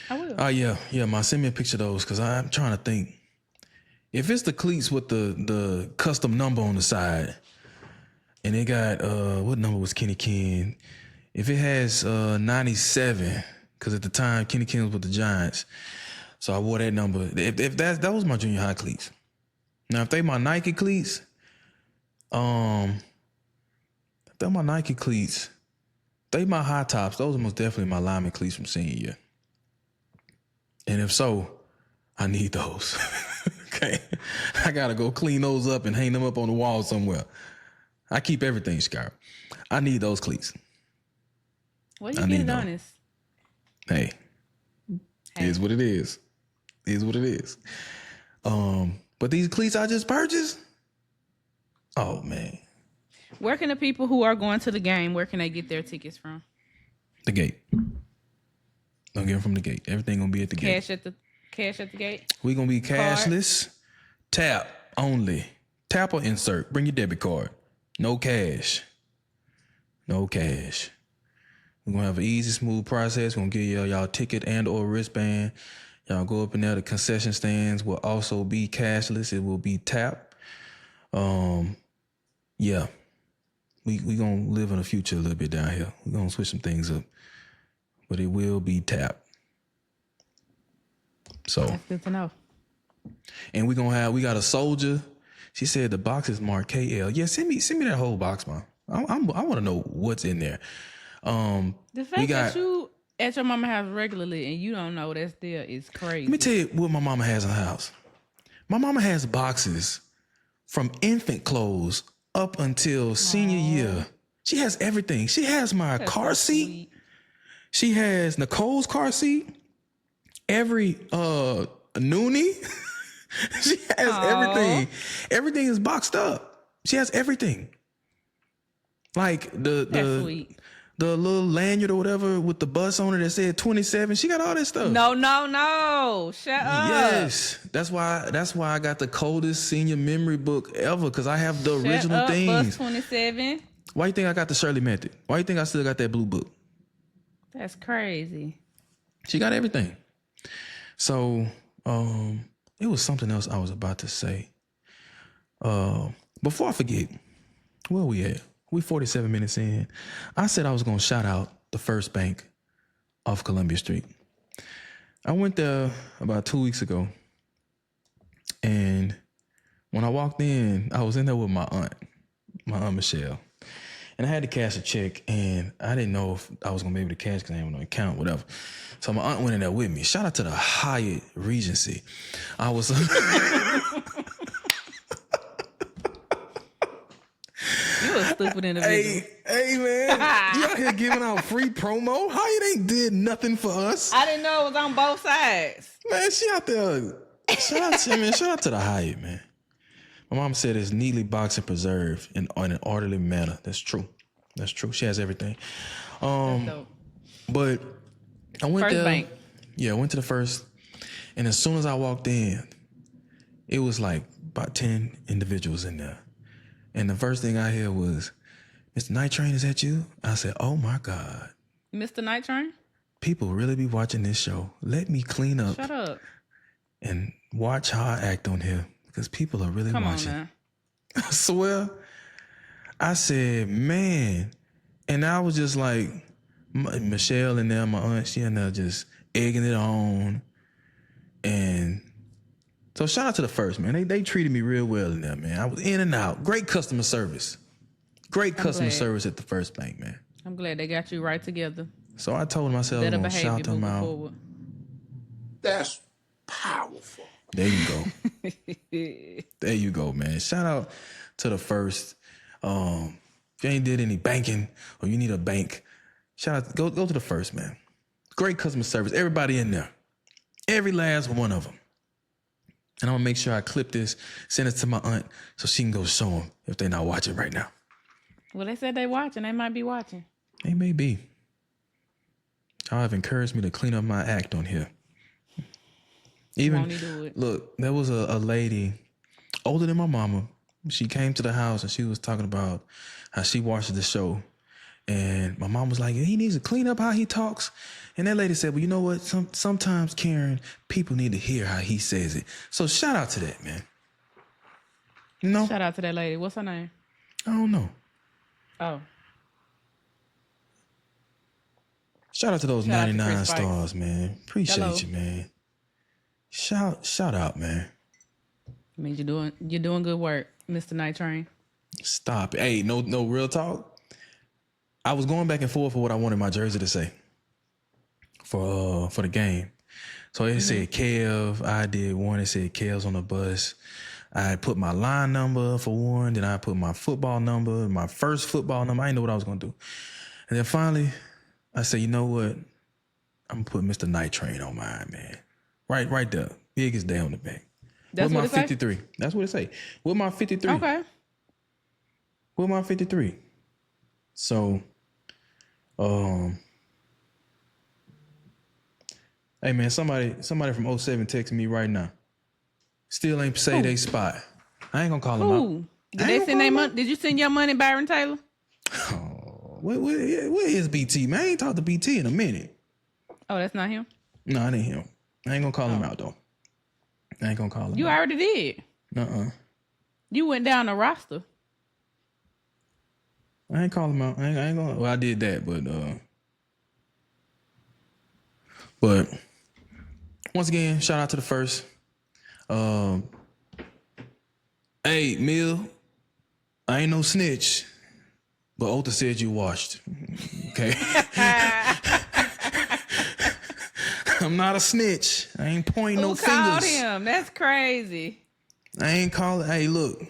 I will. Yeah. Ma, send me a picture of those because I'm trying to think. If it's the cleats with the custom number on the side, and they got what number was Kenny Ken? If it has 97, because at the time Kenny Ken was with the Giants, so I wore that number. If that was my junior high cleats. Now if they my Nike cleats, if they're my Nike cleats, they my high tops. Those are most definitely my lineman cleats from senior year. And if so, I need those. Okay, I gotta go clean those up and hang them up on the wall somewhere. I keep everything, Scar. I need those cleats. Well, you get it honest. Hey, is what it is. Is what it is. But these cleats I just purchased. Oh man. Where can the people who are going to the game, where can they get their tickets from? The gate. Don't get them from the gate. Everything gonna be at the gate. Cash at the gate. We gonna be cashless. Tap only. Tap or insert. Bring your debit card. No cash. No cash. We're gonna have an easy, smooth process. We're gonna give y'all ticket and or wristband. Y'all go up in there. The concession stands will also be cashless. It will be tap. Yeah. We gonna live in the future a little bit down here. We're gonna switch some things up. But it will be tap. So That's good to know. And we got a soldier. She said the box is marked KL. Yeah, send me that whole box, man. I want to know what's in there. The fact that you at your mama house regularly and you don't know that's there is crazy. Let me tell you what my mama has in her house. My mama has boxes from infant clothes up until senior year. She has everything. She has my car seat. Sweet. She has Nicole's car seat. Every noonie. She has everything. Everything is boxed up. She has everything. Like That's sweet. the little lanyard or whatever with the bus on it that said 27. She got all that stuff. No. Shut up. Yes, that's why I got the coldest senior memory book ever, because I have the original Shut up, things. Bus 27. Why you think I got the Shirley Method? Why you think I still got that blue book? That's crazy. She got everything. So it was something else I was about to say. Before I forget, where we at? We 47 minutes in. I said I was gonna shout out the First Bank off Columbia Street. I went there about 2 weeks ago, and when I walked in, I was in there with my aunt Michelle, and I had to cash a check, and I didn't know if I was gonna be able to cash because I didn't have no account, whatever. So my aunt went in there with me. Shout out to the Hyatt Regency. I was. You a stupid individual. Hey man, you out here giving out free promo? Hyatt ain't did nothing for us. I didn't know it was on both sides. Man, she out there. Shout out to the Hyatt, man. My mom said it's neatly boxed and preserved in an orderly manner. That's true. She has everything. That's dope. But I went First there. Bank. Yeah, I went to the first, and as soon as I walked in, it was like about 10 individuals in there. And the first thing I heard was, "Mr. Night Train, is that you?" I said, "Oh my God. Mr. Night Train? People really be watching this show. Let me clean up Shut up. and watch how I act on here, because people are really watching." On now. I swear. I said, man. And I was just like, Michelle in there, my aunt, she in there just egging it on. And so shout out to the First, man. They treated me real well in there, man. I was in and out. Great customer service. Great customer service at the First Bank, man. I'm glad they got you right together. So I told myself I was going to shout them out. Forward. That's powerful. There you go. There you go, man. Shout out to the First. If you ain't did any banking or you need a bank, shout out. Go to the First, man. Great customer service. Everybody in there. Every last one of them. And I'm going to make sure I clip this, send it to my aunt so she can go show them if they're not watching right now. Well, they said they watching. They might be watching. They may be. Y'all have encouraged me to clean up my act on here. Even, do it. Look, there was a lady older than my mama. She came to the house and she was talking about how she watches the show. And my mom was like, he needs to clean up how he talks. And that lady said, well, you know what? Sometimes, Karen, people need to hear how he says it. So shout out to that, man. You know? Shout out to that lady. What's her name? I don't know. Oh. Shout out to those 99 stars, man. Appreciate you, man. Shout out, man. I mean, you're doing good work, Mr. Night Train. Stop it. Hey, no real talk. I was going back and forth for what I wanted my jersey to say for the game. So it said Kev. I did one. It said Kev's on the bus. I put my line number for one. Then I put my football number, my first football number. I didn't know what I was going to do. And then finally, I said, you know what? I'm going to put Mr. Night Train on mine, man. Right there. Biggest day on the back. That's with what my it say? 53. That's what it say. With my 53. Okay. With my 53. So, hey man, somebody from 07 texting me right now. Still ain't say they spot. I ain't gonna call them out. Who? Did they send their money? Did you send your money, Byron Taylor? Oh, where is BT, man? I ain't talked to BT in a minute. Oh, that's not him? No, I ain't him. I ain't gonna call him out though. I ain't gonna call him You out. already did. You went down the roster. I ain't call him out. I ain't gonna. Well, I did that, but once again, shout out to the First. Hey, Mill, I ain't no snitch, but Ota said you washed. Okay. I'm not a snitch. I ain't pointing no Who called fingers. him? That's crazy. I ain't calling. Hey, look,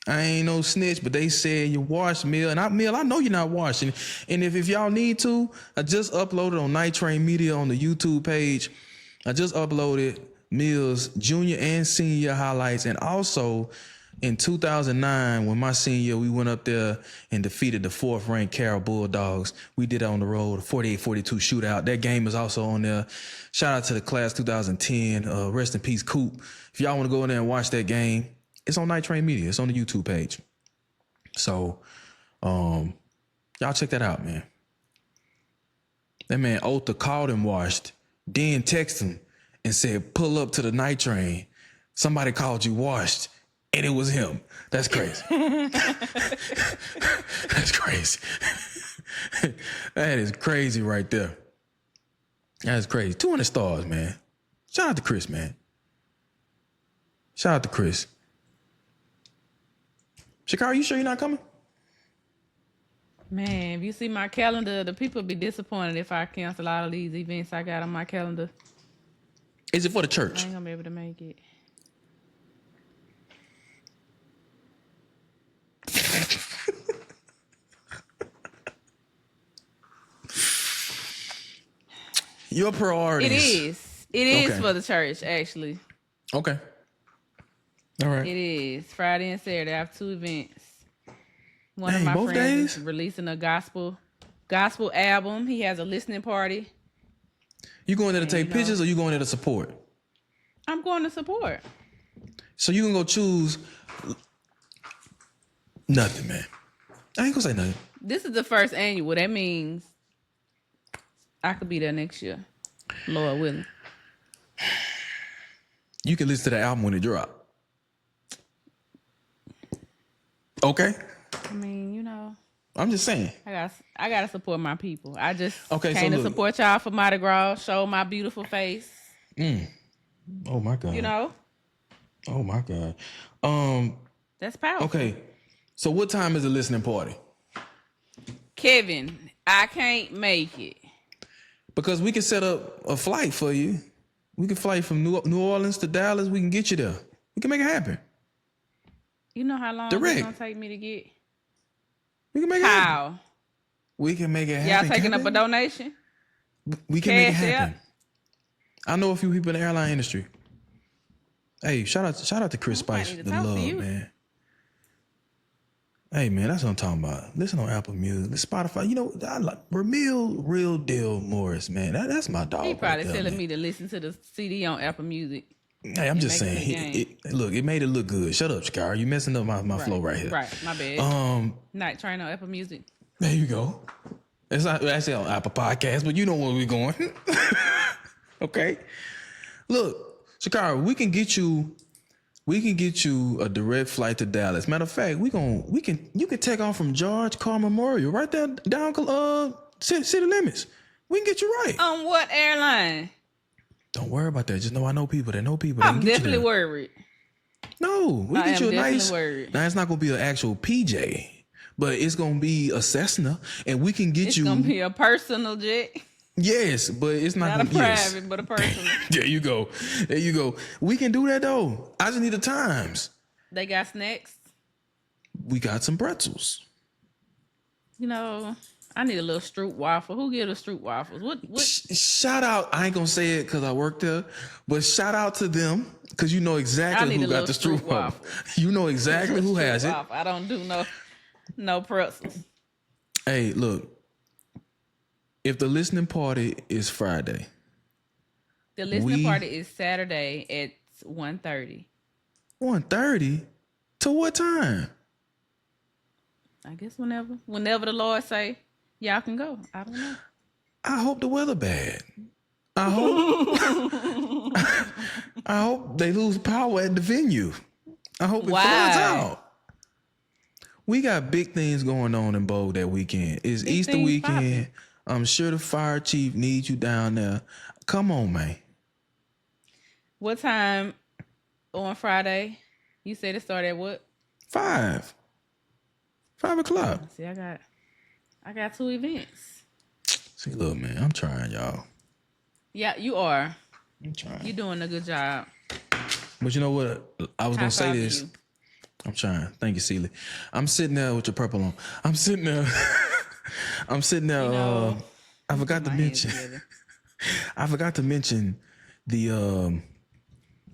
I ain't no snitch, but they said you washed, Mill. And I know you're not washing. And if y'all need to, I just uploaded on Night Train Media on the YouTube page. I just uploaded Mills junior and senior year highlights, and also in 2009, when my senior year, we went up there and defeated the 4th ranked Carroll Bulldogs. We did it on the road, a 48-42 shootout. That game is also on there. Shout out to the class 2010. Rest in peace, Coop. If y'all want to go in there and watch that game, it's on Night Train Media. It's on the YouTube page. So, y'all check that out, man. That man Otha called him washed, then texted him and said, pull up to the Night Train. Somebody called you washed, and it was him. That's crazy. That's crazy. That is crazy right there. That is crazy. 200 stars, man. Shout out to Chris, man. Shout out to Chris. Shakara, you sure you're not coming? Man, if you see my calendar, the people be disappointed if I cancel all of these events I got on my calendar. Is it for the I church? ain't gonna be able to make it. Your priorities. It is. It is Okay. for the church, actually. Okay. All right. It is. Friday and Saturday. I have 2 events. One Dang, of my both friends days? is releasing a gospel album. He has a listening party. You going there to take you know. pictures or you going there to support? I'm going to support. So you can go choose nothing, man. I ain't gonna say nothing. This is the first annual. That means I could be there next year. Lord willing. You can listen to the album when it drop. Okay. I mean, you know, I'm just saying. I gotta support my people. I just Okay, so came to look. support y'all for Mardi Gras, show my beautiful face. Oh my God. You know, Oh my God. that's powerful. Okay. So what time is the listening party? Kevin, I can't make it. Because we can set up a flight for you. We can fly from New Orleans to Dallas. We can get you there. We can make it happen. You know how long Direct. it's gonna take me to get? We can make it happen. How? We can make it Y'all happen. taking up a Kevin. donation? We can make it Cash happen. App? I know a few people in the airline industry. Hey, shout out to Chris I might Spice, need to the talk to love, you. man. Hey man, that's what I'm talking about. Listen on Apple Music, Spotify. You know, I like Real Deal Morris, man. That's my dog. He probably right there, telling man. me to listen to the CD on Apple Music. Hey, I'm just make it saying. a game. Look, it made it look good. Shut up, Shakara. You messing up my flow right here. Right, my bad. Night Train on Apple Music. There you go. It's not actually on Apple Podcasts, but you know where we're going. Okay. Look, Shakara, we can get you a direct flight to Dallas. Matter of fact, you can take off from George Carr Memorial right there down city limits. We can get you right. On what airline? Don't worry about that. Just know I know people that know people that I'm can get definitely you there. worried. No, we I get am you a definitely nice. worried. Now it's not gonna be an actual PJ, but it's gonna be a Cessna, and we can get It's you. gonna be a personal jet. Yes, but it's not, Not a gonna yes. private, but a personal. There you go. There you go. We can do that though. I just need the times. They got snacks. We got some pretzels. You know, I need a little Stroop waffle. Who get a Stroop waffles? What? Shout out. I ain't gonna say it because I work there, but shout out to them because you know I exactly need who a got the little Stroop Stroop waffle. waffle. You know exactly who has it. Waffle. I don't do no pretzels. Hey, look. If the listening party is Friday, The listening party is Saturday at 1:30. 1:30 to what time? I guess whenever the Lord say y'all can go. I don't know. I hope the weather bad. I hope they lose power at the venue. I hope it Why? floods out. We got big things going on in Bogue that weekend. It's Big Easter things weekend. popping. I'm sure the fire chief needs you down there. Come on, man. What time on Friday? You said it started at what? 5 o'clock. See, I got 2 events. See, look, man, I'm trying, y'all. Yeah, you are. I'm trying. You're doing a good job. But you know what? I was High gonna say five to this. you. I'm trying. Thank you, Celie. I'm sitting there with your purple on. I'm sitting there. I'm sitting there. You know, I forgot to my hands mention. together. I forgot to mention the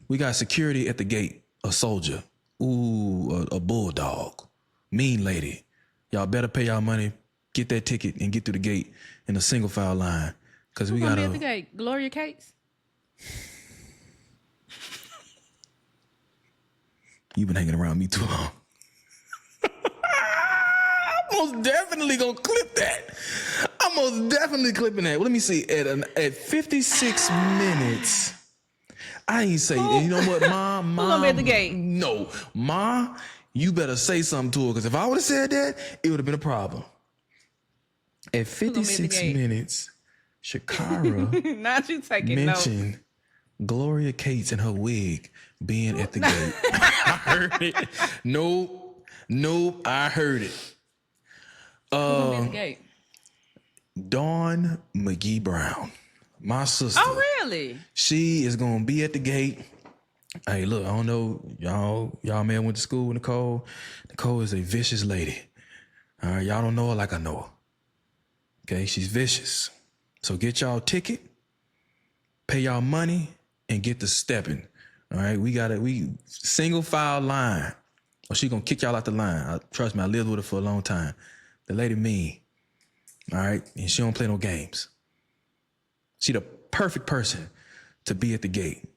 We got security at the gate, a soldier. Ooh, a bulldog. Mean lady. Y'all better pay y'all money, get that ticket, and get through the gate in a single file line. Because we Who's gonna got be at the gate? Gloria Cates? You've been hanging around me too long. I'm most definitely gonna clip that. I'm most definitely clipping that. Well, let me see. At 56 minutes, I ain't say. And you know what, Mom? Who gonna be at the gate? No, Ma, you better say something to her. Because if I would have said that, it would have been a problem. At 56 minutes, Shakira Not you taking notes. mentioned Gloria Cates and her wig being at the gate. I heard it. Nope, I heard it. Who's gonna be at the gate? Dawn McGee Brown, my sister. Oh, really? She is gonna be at the gate. Hey, look, I don't know, y'all may have went to school with Nicole. Nicole is a vicious lady. All right, y'all don't know her like I know her. Okay, she's vicious. So get y'all ticket, pay y'all money, and get to stepping. All right, we single file line. Or she gonna kick y'all out the line. Trust me, I lived with her for a long time. The lady mean. All right, and she don't play no games. She the perfect person to be at the gate.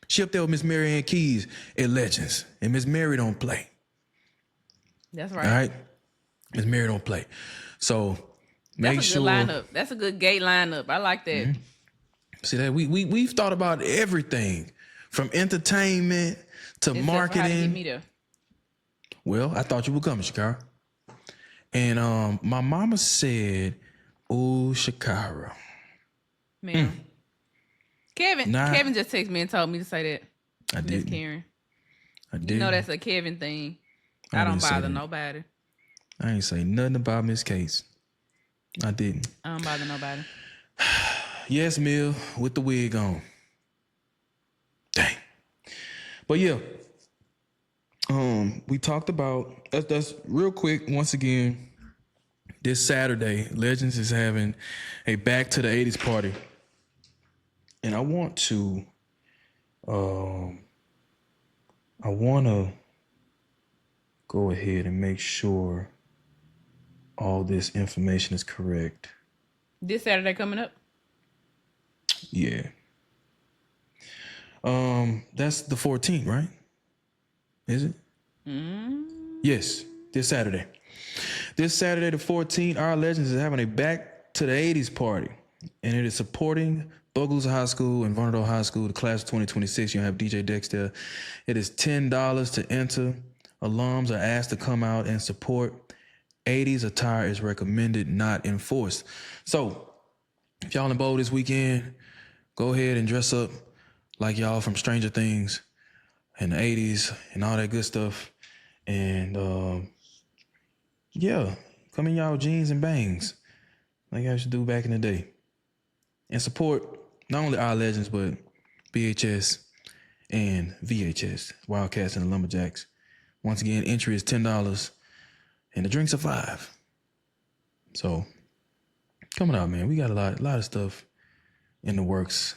She up there with Miss Mary Ann Keys at Legends, and Miss Mary don't play. That's right. All right, Miss Mary don't play. So make sure. That's a good lineup. That's a good gate lineup. I like that. Mm-hmm. See that we've thought about everything from entertainment to Except marketing. For how to get me there. Well, I thought you were coming, Shakira. And my mama said, "Oh, Shakira." Man. Kevin just texted me and told me to say that. I Miss did. Karen. I did. You know that's a Kevin thing. I don't bother nobody. I ain't say nothing about Miss Case. I didn't. I don't bother nobody. Yes, Mill, with the wig on. Dang. But yeah. We talked about that's real quick. Once again, this Saturday, Legends is having a back to the 80s party. And I want to go ahead and make sure all this information is correct. This Saturday coming up? Yeah. That's the 14th, right? Is it? Yes, this Saturday. This Saturday, the 14th, our Legends is having a back to the 80s party. And it is supporting Bogalusa High School and Varnado High School, the class of 2026. You'll have DJ Dexter. It is $10 to enter. Alums are asked to come out and support. 80s attire is recommended, not enforced. So, if y'all in Bow this weekend, go ahead and dress up like y'all from Stranger Things and the 80s and all that good stuff. And, yeah, come in y'all jeans and bangs like I used to do back in the day. And support not only our Legends, but BHS and VHS, Wildcats and the Lumberjacks. Once again, entry is $10 and the drinks are $5. So coming out, man, we got a lot of stuff in the works.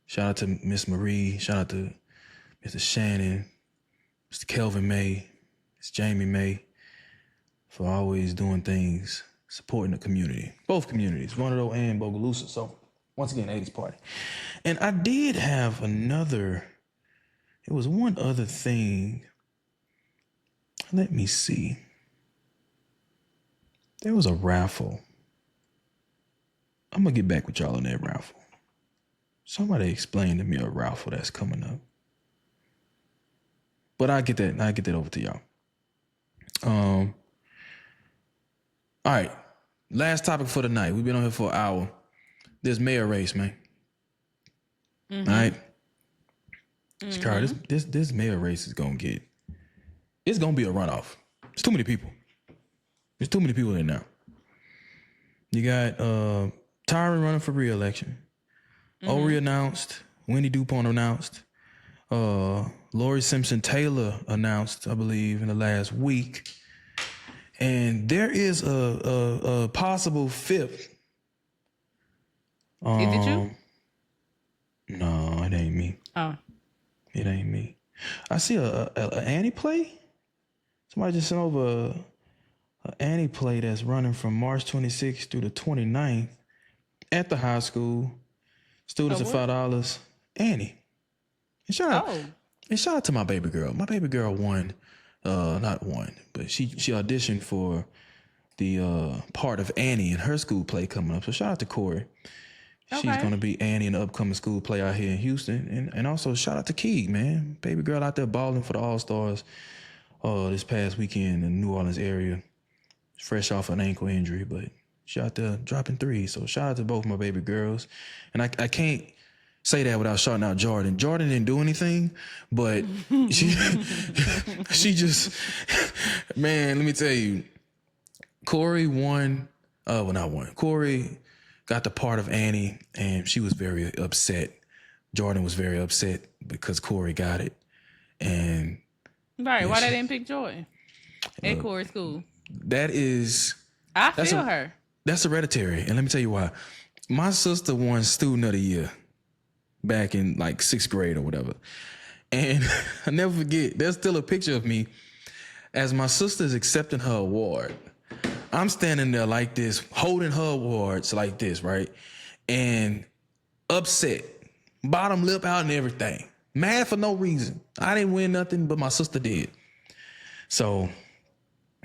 Shout out to Miss Marie. Shout out to Mr. Shannon, Mr. Kelvin May, Miss Jamie May for always doing things, supporting the community, both communities, Varnado and Bogalusa. So once again, 80s party. And I did have there was one other thing. Let me see. There was a raffle. I'm going to get back with y'all on that raffle. Somebody explain to me a raffle that's coming up. But I'll get that over to y'all. All right. Last topic for the night. We've been on here for an hour. This mayor race, man. Mm-hmm. All right. Mm-hmm. This mayor race is gonna be a runoff. It's too many people. There's too many people there now. You got Tyron running for re-election. Mm-hmm. Ori announced. Winnie DuPont announced. Lori Simpson Taylor announced, I believe, in the last week. And there is a possible fifth. Is it you? No, it ain't me. Oh. It ain't me. I see a Annie play. Somebody just sent over a Annie play that's running from March 26th through the 29th at the high school. Students at $5. Annie. And shout out to my baby girl. My baby girl won, not won, but she auditioned for the part of Annie in her school play coming up. So shout out to Corey. She's going to be Annie in the upcoming school play out here in Houston. And also shout out to Keeg, man. Baby girl out there balling for the All-Stars this past weekend in the New Orleans area. Fresh off an ankle injury, but she out there dropping threes. So shout out to both my baby girls. And I can't say that without shouting out Jordan. Jordan didn't do anything, but she just, man, let me tell you, Corey won. Not won. Corey got the part of Annie, and she was very upset. Jordan was very upset because Corey got it. And right, why they didn't pick Jordan at Corey's school? I feel her. That's hereditary, and let me tell you why. My sister won Student of the Year back in like 6th grade or whatever, and I never forget. There's still a picture of me as my sister's accepting her award. I'm standing there like this, holding her awards like this, right? And upset, bottom lip out and everything. Mad for no reason. I didn't win nothing, but my sister did. So,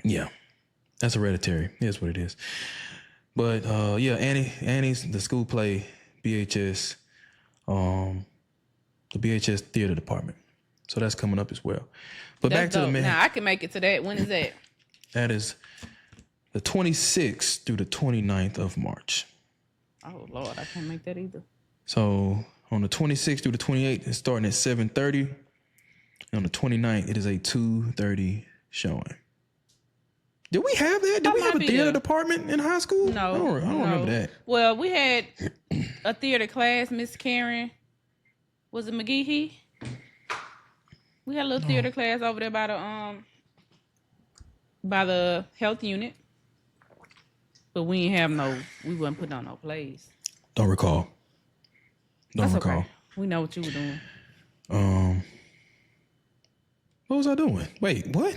yeah, that's hereditary. Here's what it is. But, yeah, Annie's the school play, BHS, the BHS theater department. So that's coming up as well. But that's back to dope. the man. Now, I can make it to that. When is that? That is the 26th through the 29th of March. Oh, Lord, I can't make that either. So on the 26th through the 28th, it's starting at 7:30. And on the 29th, it is a 2:30 showing. Did we have that? Did we have a theater department in high school? No. I don't remember that. Well, we had a theater class, Miss Karen. Was it McGehee? We had a little theater class over there by the health unit. But we wasn't putting on no plays. Don't recall. That's okay. We know what you were doing. What was I doing? Wait, what?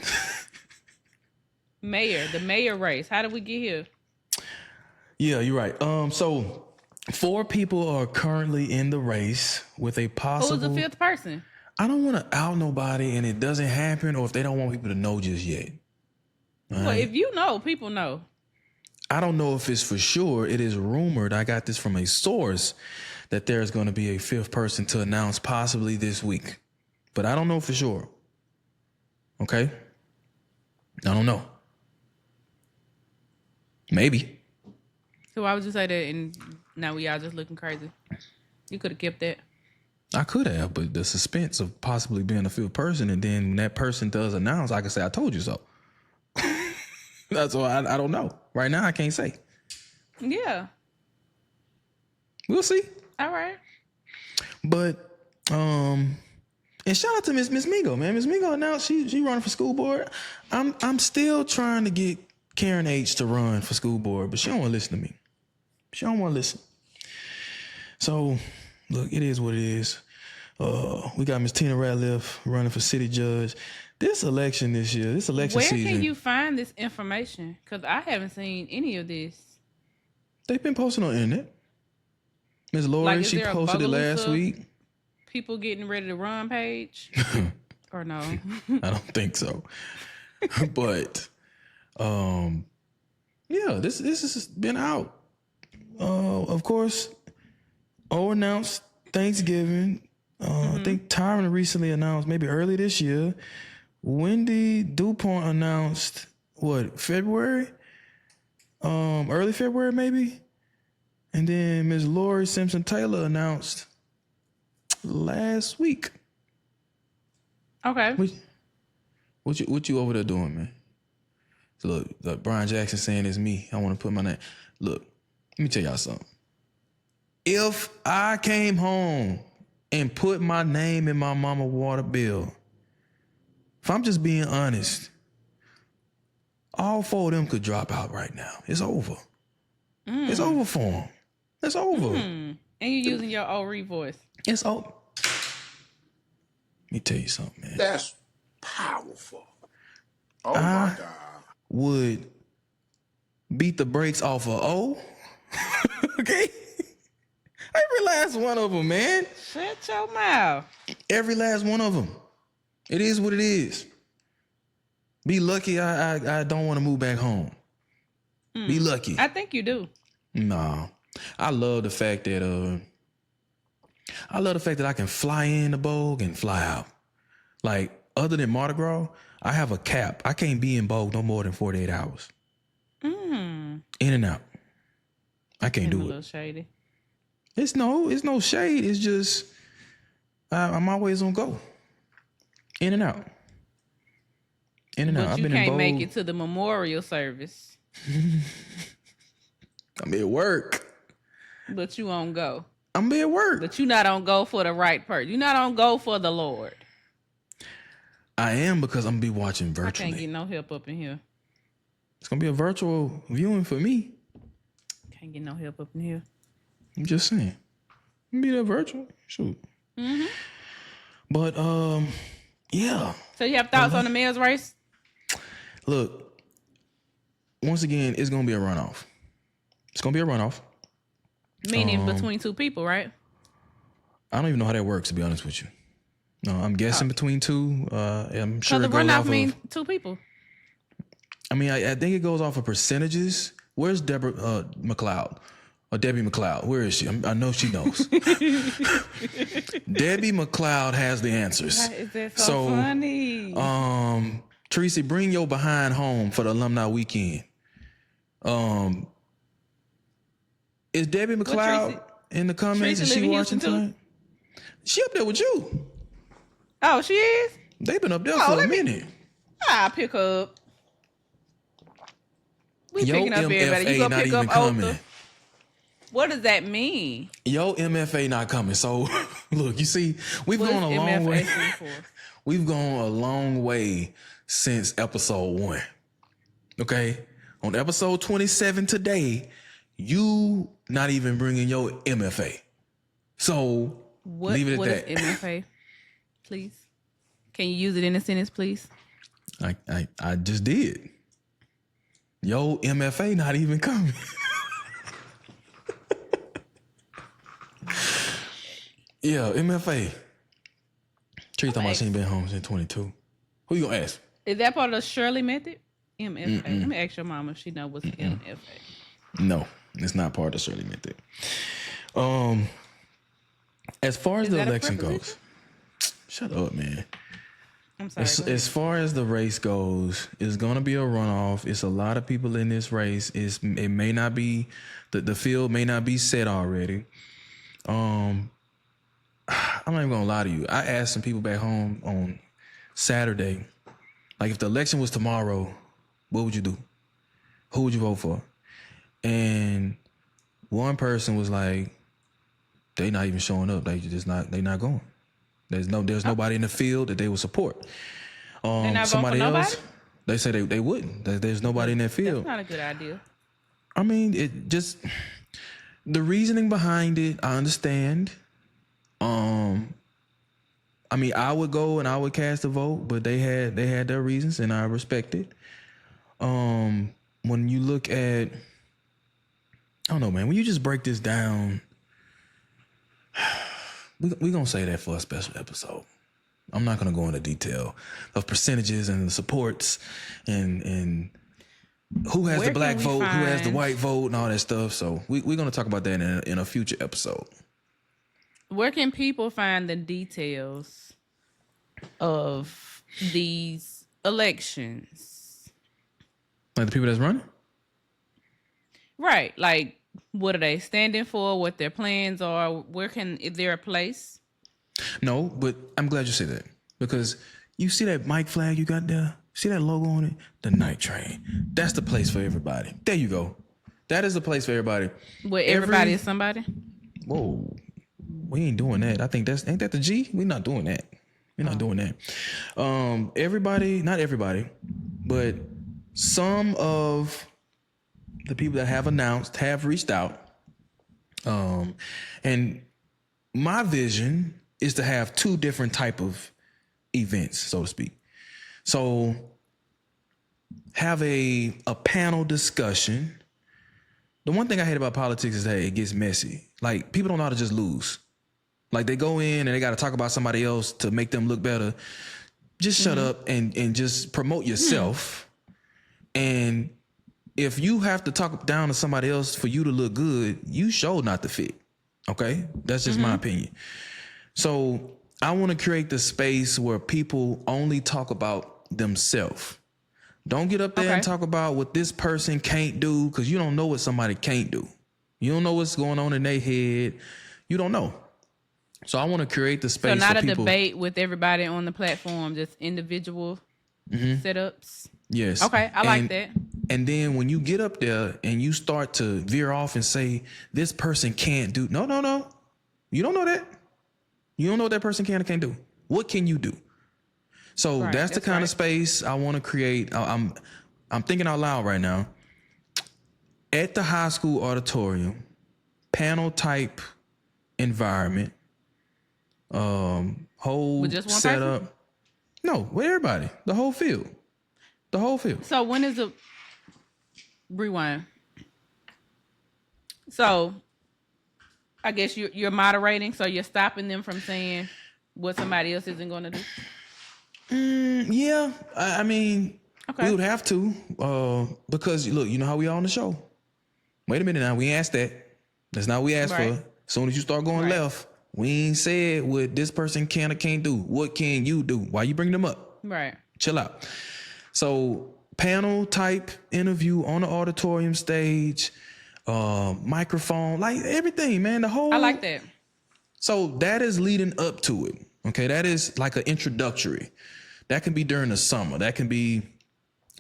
The mayor race. How did we get here? Yeah, you're right. So 4 people are currently in the race with a possible. Who's the 5th person? I don't want to out nobody, and it doesn't happen, or if they don't want people to know just yet. Well, if you know, people know. I don't know if it's for sure. It is rumored. I got this from a source that there's going to be a 5th person to announce possibly this week, but I don't know for sure. Okay, I don't know. Maybe. So why would you say that? And now we all just looking crazy. You could have kept that. I could have, but the suspense of possibly being a 5th person, and then when that person does announce, I can say, "I told you so." That's why I don't know. Right now, I can't say. Yeah. We'll see. All right. But, and shout out to Miss Migo, man. Miss Migo announced she running for school board. I'm still trying to get Karen H to run for school board, but she don't want to listen to me. She don't want to listen. So, look, it is what it is. We got Miss Tina Ratliff running for city judge. This election season. Where can you find this information? Because I haven't seen any of this. They've been posting on the internet. Ms. Lori, she posted it last week. People getting ready to run page? Or no? I don't think so. But, yeah, this has been out. Of course, announced Thanksgiving. I think Tyron recently announced, maybe early this year. Wendy DuPont announced, February? Early February, maybe? And then Ms. Lori Simpson Taylor announced last week. Okay. What you over there doing, man? So look, Brian Jackson saying it's me. I want to put my name. Look, let me tell y'all something. If I came home and put my name in my mama water bill, if I'm just being honest, all 4 of them could drop out right now. It's over. It's over for them. It's over. And you're using your old voice. It's over. me tell you something, man. That's powerful. Oh my God. Would beat the brakes off of O. Okay? Every last one of them, man. Shut your mouth. Every last one of them. It is what it is. Be lucky I don't want to move back home. Be lucky. I think you do. No. I love the fact that I can fly in the Bogue and fly out. Like, other than Mardi Gras, I have a cap. I can't be in Bogue no more than 48 hours. In and out. I can't do A it. little shady. It's no shade. It's just I'm always on go. In and out. In and out. But I've you been in can't Bogue. make it to the memorial service. I'm at work. But you on go. I'm at work. But you not on go for the right person. You not on go for the Lord. I am, because I'm gonna be watching I virtually. can't get no help up in here. It's gonna be a virtual viewing for me. Can't get no help up in here. I'm just saying. Be that virtual. Shoot. Mm-hmm. But yeah. So you have thoughts on the mayor's race? Look, once again, it's gonna be a runoff. It's gonna be a runoff. Meaning between two people, right? I don't even know how that works, to be honest with you. No, I'm guessing between two. I'm sure So it the goes runoff off means of. two people. I mean, I think it goes off of percentages. Where's Deborah McLeod? Or Debbie McLeod? Where is she? I know she knows. Debbie McLeod has the answers. Why is that so funny? Tracy, bring your behind home for the alumni weekend. Is Debbie McLeod in the comments? Tracy Is she live in watching Houston, too? tonight? She up there with you. Oh, she is? They've been up there for a minute. I'll pick her up. We Yo, picking up everybody. You MFA gonna not pick even up coming. Otha? What does that mean? Yo, MFA not coming. So, look, you see, we've What gone is a long MFA way. stand for? We've gone a long way since episode 1. Okay? On episode 27 today, you not even bringing your MFA. So, leave it at What that. is MFA? Please. Can you use it in a sentence, please? I just did. Yo, MFA not even coming. Yeah, MFA. Tree talking about she ain't been home since 22. Who you gonna ask? Is that part of the Shirley method? MFA. Let me ask your mom if she knows what's MFA. No, it's not part of the Shirley method. As far as Is the that a election preposition? goes, shut up, man. I'm sorry. go ahead. As far as the race goes, it's gonna be a runoff. It's a lot of people in this race. It may not be the field may not be set already. I'm not even gonna lie to you. I asked some people back home on Saturday, like, if the election was tomorrow, what would you do? Who would you vote for? And one person was like, they not even showing up. They not going. There's nobody in the field that they would support. not Somebody voting for else, nobody? they say they wouldn't. There's nobody in that field. That's not a good idea. I mean, it just, the reasoning behind it, I understand. I mean, I would go and I would cast a vote, but they had their reasons, and I respect it. When you look at, I don't know, man, when you just break this down, we're gonna say that for a special episode. I'm not gonna go into detail of percentages and the supports and who has Where the black can we vote, who has the find- white vote, and all that stuff. So we're gonna talk about that in a future episode. Where can people find the details of these elections? Like the people that's running? Right. Like, what are they standing for? What their plans are? Is there a place? No, but I'm glad you said that, because you see that mic flag you got there? See that logo on it? The night train. That's the place for everybody. There you go. That is the place for everybody. Where everybody is somebody? Whoa. We ain't doing that. I think ain't that the G? We're not doing that. We're not doing that. Everybody, not everybody, but some of the people that have announced have reached out. And my vision is to have two different type of events, so to speak. So have a panel discussion. The one thing I hate about politics is that it gets messy. Like, people don't know how to just lose. Like, they go in and they got to talk about somebody else to make them look better. Just shut up and just promote yourself. And if you have to talk down to somebody else for you to look good, you show not to fit. Okay? That's just my opinion. So I want to create the space where people only talk about themselves. Don't get up there and talk about what this person can't do, because you don't know what somebody can't do. You don't know what's going on in their head. You don't know. So I want to create the space. So not for a people. debate with everybody on the platform, just individual setups. Yes. Okay, I like that. And then when you get up there and you start to veer off and say, this person can't do. No. You don't know that. You don't know what that person can or can't do. What can you do? So that's the kind of space I want to create. I'm thinking out loud right now. At the high school auditorium, panel type environment, whole With just one setup. person? No, with everybody, the whole field. So when is the rewind? So I guess you're moderating, so you're stopping them from saying what somebody else isn't going to do. Yeah, I mean, Okay. we would have to, because look, you know how we are on the show. Wait a minute now, we ain't asked that. That's not what we asked for. As soon as you start going left, we ain't said what this person can or can't do. What can you do? Why you bring them up? Right. Chill out. So panel type interview on the auditorium stage, microphone, like everything, man. The whole. I like that. So that is leading up to it. Okay, that is like an introductory. That can be during the summer. That can be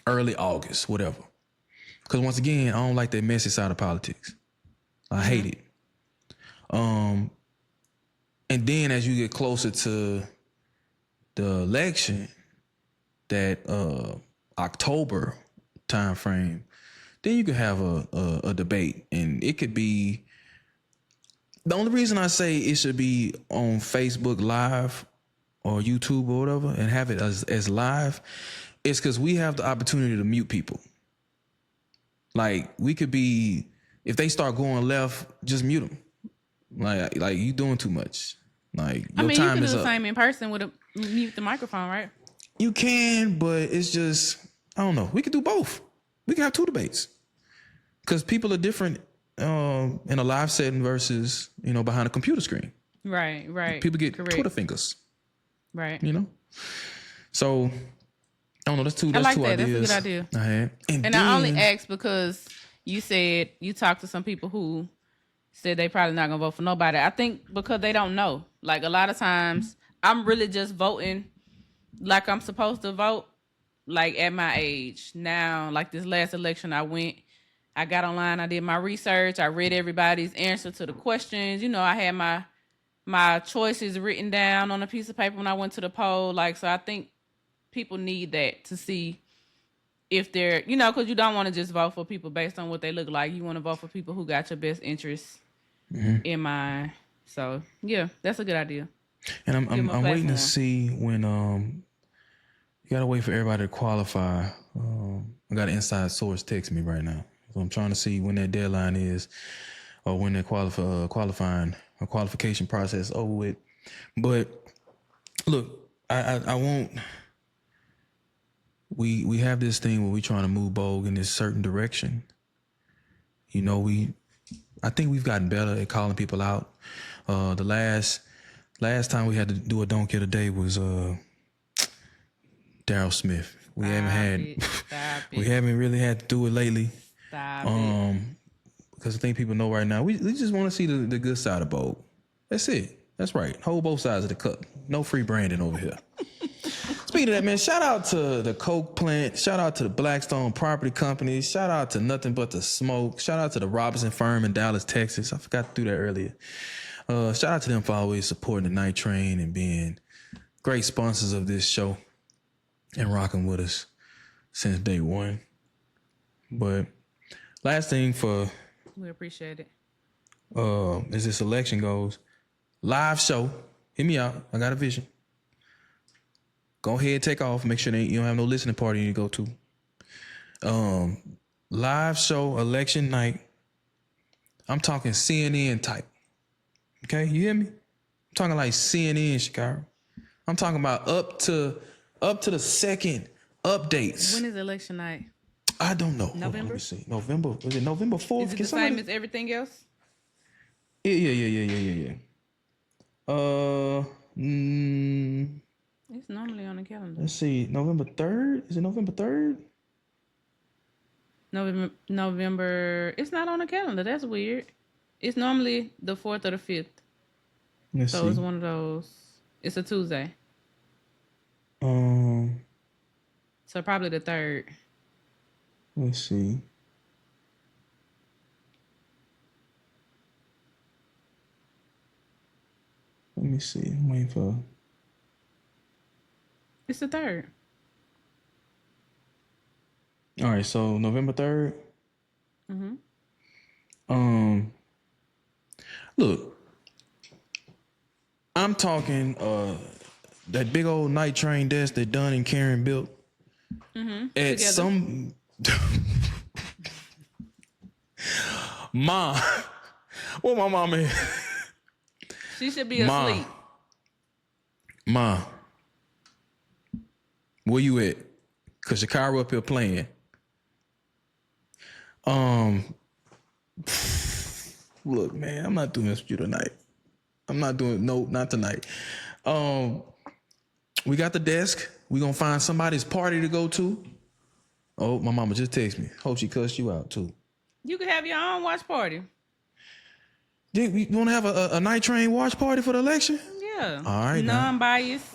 early August, whatever. Because once again, I don't like that messy side of politics. I hate it. And then as you get closer to the election, that October time frame, then you can have a debate, and it could be. The only reason I say it should be on Facebook Live or YouTube or whatever and have it as live is because we have the opportunity to mute people. Like, we could be, if they start going left, just mute them. Like you doing too much. Like, your you time can is do up. the same in person with mute the microphone, right? You can, but it's just, I don't know. We could do both. We can have two debates because people are different in a live setting versus, behind a computer screen. Right. People get Correct. Twitter fingers. Right. So I don't know. That's two like that. ideas. That's a good idea. I had. And I only asked because you said you talked to some people who said they probably not gonna vote for nobody. I think because they don't know. Like, a lot of times I'm really just voting like I'm supposed to vote, like at my age. Now, like this last election I got online, I did my research, I read everybody's answer to the questions. I had my choices written down on a piece of paper when I went to the poll. Like, so I think people need that to see if they're, because you don't want to just vote for people based on what they look like. You want to vote for people who got your best interests in mind. So yeah, that's a good idea. And I'm waiting to see when you gotta wait for everybody to qualify. I got an inside source text me right now, so I'm trying to see when that deadline is, or when that qualifying or qualification process over with. But look, I won't. We have this thing where we're trying to move Bogue in this certain direction. I think we've gotten better at calling people out. The last time we had to do a don't get a day was Daryl Smith. We haven't really had to do it lately. Because I think people know right now we just want to see the good side of Bogue. That's it. That's right. Hold both sides of the cup. No free branding over here. Speaking of that, man, shout out to the Coke plant. Shout out to the Blackstone Property Company. Shout out to Nothing But the Smoke. Shout out to the Robinson Firm in Dallas, Texas. I forgot to do that earlier. Shout out to them for always supporting the Night Train and being great sponsors of this show and rocking with us since day one. But last thing we appreciate it. As this election goes, live show. Hit me out. I got a vision. Go ahead, take off. Make sure you don't have no listening party you go to. Live show election night. I'm talking CNN type. Okay, you hear me? I'm talking like CNN Chicago. I'm talking about up to the second updates. When is election night? I don't know. November? Let me see. November. Was it November 4th? Is it the same as everything else? Yeah. It's normally on the calendar. Let's see. November 3rd? Is it November 3rd? November. It's not on the calendar. That's weird. It's normally the 4th or the 5th. Let's So see. it's one of those. It's a Tuesday. So probably the 3rd. Let's see. Let me see. I'm waiting for. It's the 3rd. All right, so November 3rd. Look, I'm talking that big old night train desk that Dunn and Karen built at Together. some mom. Where my mom at? She should be asleep. Ma, where you at? Cause Shakira up here playing. Look, man, I'm not doing this with you tonight. I'm not doing not tonight. We got the desk. We gonna find somebody's party to go to. Oh, my mama just texted me. Hope she cussed you out too. You could have your own watch party. We want to have a night train watch party for the election? Yeah. All right, now. Non-biased.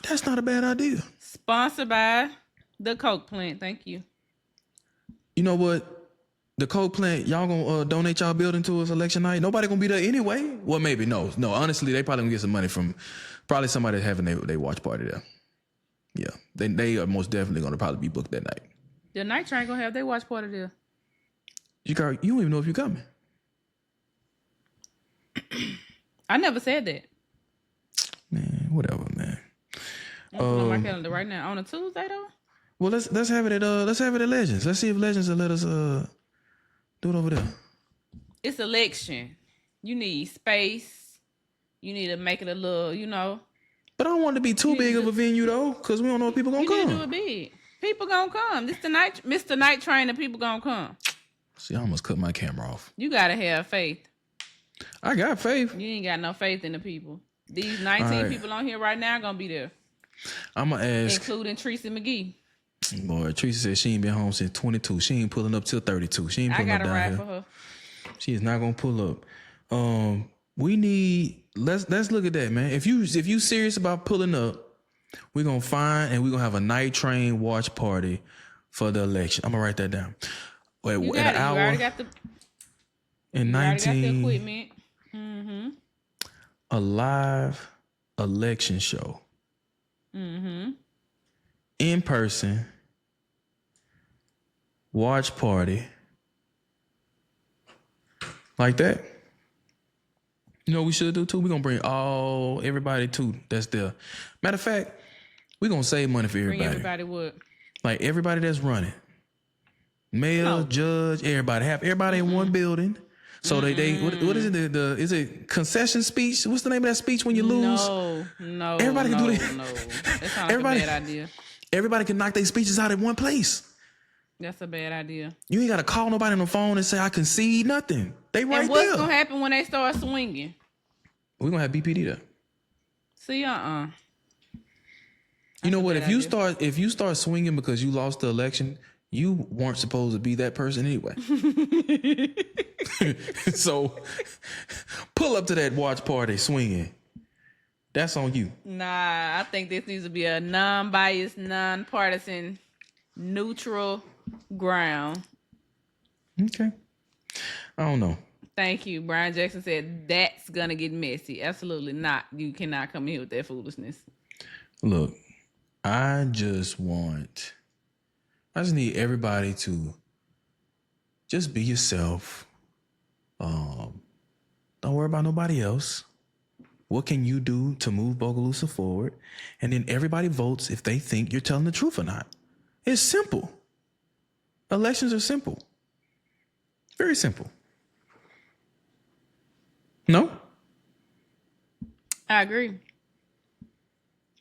That's not a bad idea. Sponsored by the Coke plant. Thank you. You know what? The Coke plant, y'all gonna donate y'all building to us election night? Nobody gonna be there anyway? Well, maybe. No. Honestly, they probably gonna get some money from probably somebody having their watch party there. Yeah. They are most definitely gonna probably be booked that night. The night train gonna have their watch party there. You don't even know if you're coming. I never said that. Man, whatever, man. I'm putting on my calendar right now. On a Tuesday though? Well, let's have it at Legends. Let's see if Legends will let us do it over there. It's election. You need space. You need to make it a little, But I don't want it to be too big of a venue though, because we don't know if people gonna You need come. to do it big. People gonna come. This the night, Mr. Night Train, and people gonna come. See, I almost cut my camera off. You gotta have faith. I got faith. You ain't got no faith in the people. These 19 right. people on here right now gonna be there, I'm gonna ask. including Tracy McGee. Boy, Teresa said she ain't been home since 22. She ain't pulling up till 32. She ain't I pulling up got a down ride here. for her. She is not gonna pull up. We need let's look at that, man. If you serious about pulling up, we're gonna find and we're gonna have a night train watch party for the election. I'm gonna write that down. Wait, You in got an it. You hour already got the. in You already got the 19 equipment. Mm-hmm. a live election show. Mm-hmm. In person watch party like that. You know what we should do too? We're gonna bring everybody too that's there. Matter of fact, we're gonna save money for Bring everybody. everybody what? Like everybody that's running. Mayor, Oh. judge, everybody. Have everybody in one building. So they what is it? Is it concession speech? What's the name of that speech when you lose? No. Everybody can do that. No. That sounds Everybody- like a bad idea. Everybody can knock their speeches out in one place. That's a bad idea. You ain't gotta call nobody on the phone and say I concede nothing. They right And what's there. gonna happen when they start swinging? We're gonna have BPD there. See, You know what? bad If you start swinging because you lost the election, you weren't supposed to be that person anyway. So pull up to that watch party swinging. That's on you. Nah, I think this needs to be a non-biased, non-partisan, neutral ground. Okay. I don't know. Thank you. Brian Jackson said that's gonna get messy. Absolutely not. You cannot come here with that foolishness. Look, I just need everybody to just be yourself. Don't worry about nobody else. What can you do to move Bogalusa forward? And then everybody votes if they think you're telling the truth or not. It's simple. Elections are simple. Very simple. No? I agree.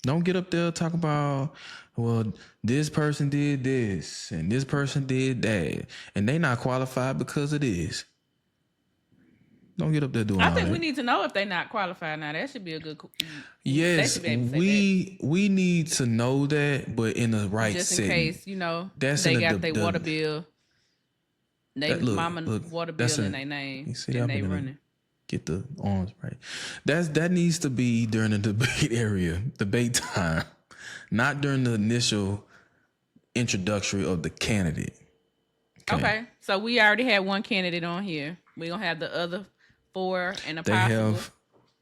Don't get up there talking about, well, this person did this and this person did that, and they not qualified because of this. Don't get up there doing all I that. think we need to know if they're not qualified now. That should be a good. Yes, we need to know that, but in the right just in setting. case, they got their water bill, mama water bill in their name, and they running. Get the arms right. That needs to be during the debate time, not during the initial introductory of the candidate. Okay, so we already had one candidate on here. We're gonna have the other 4 and a possible.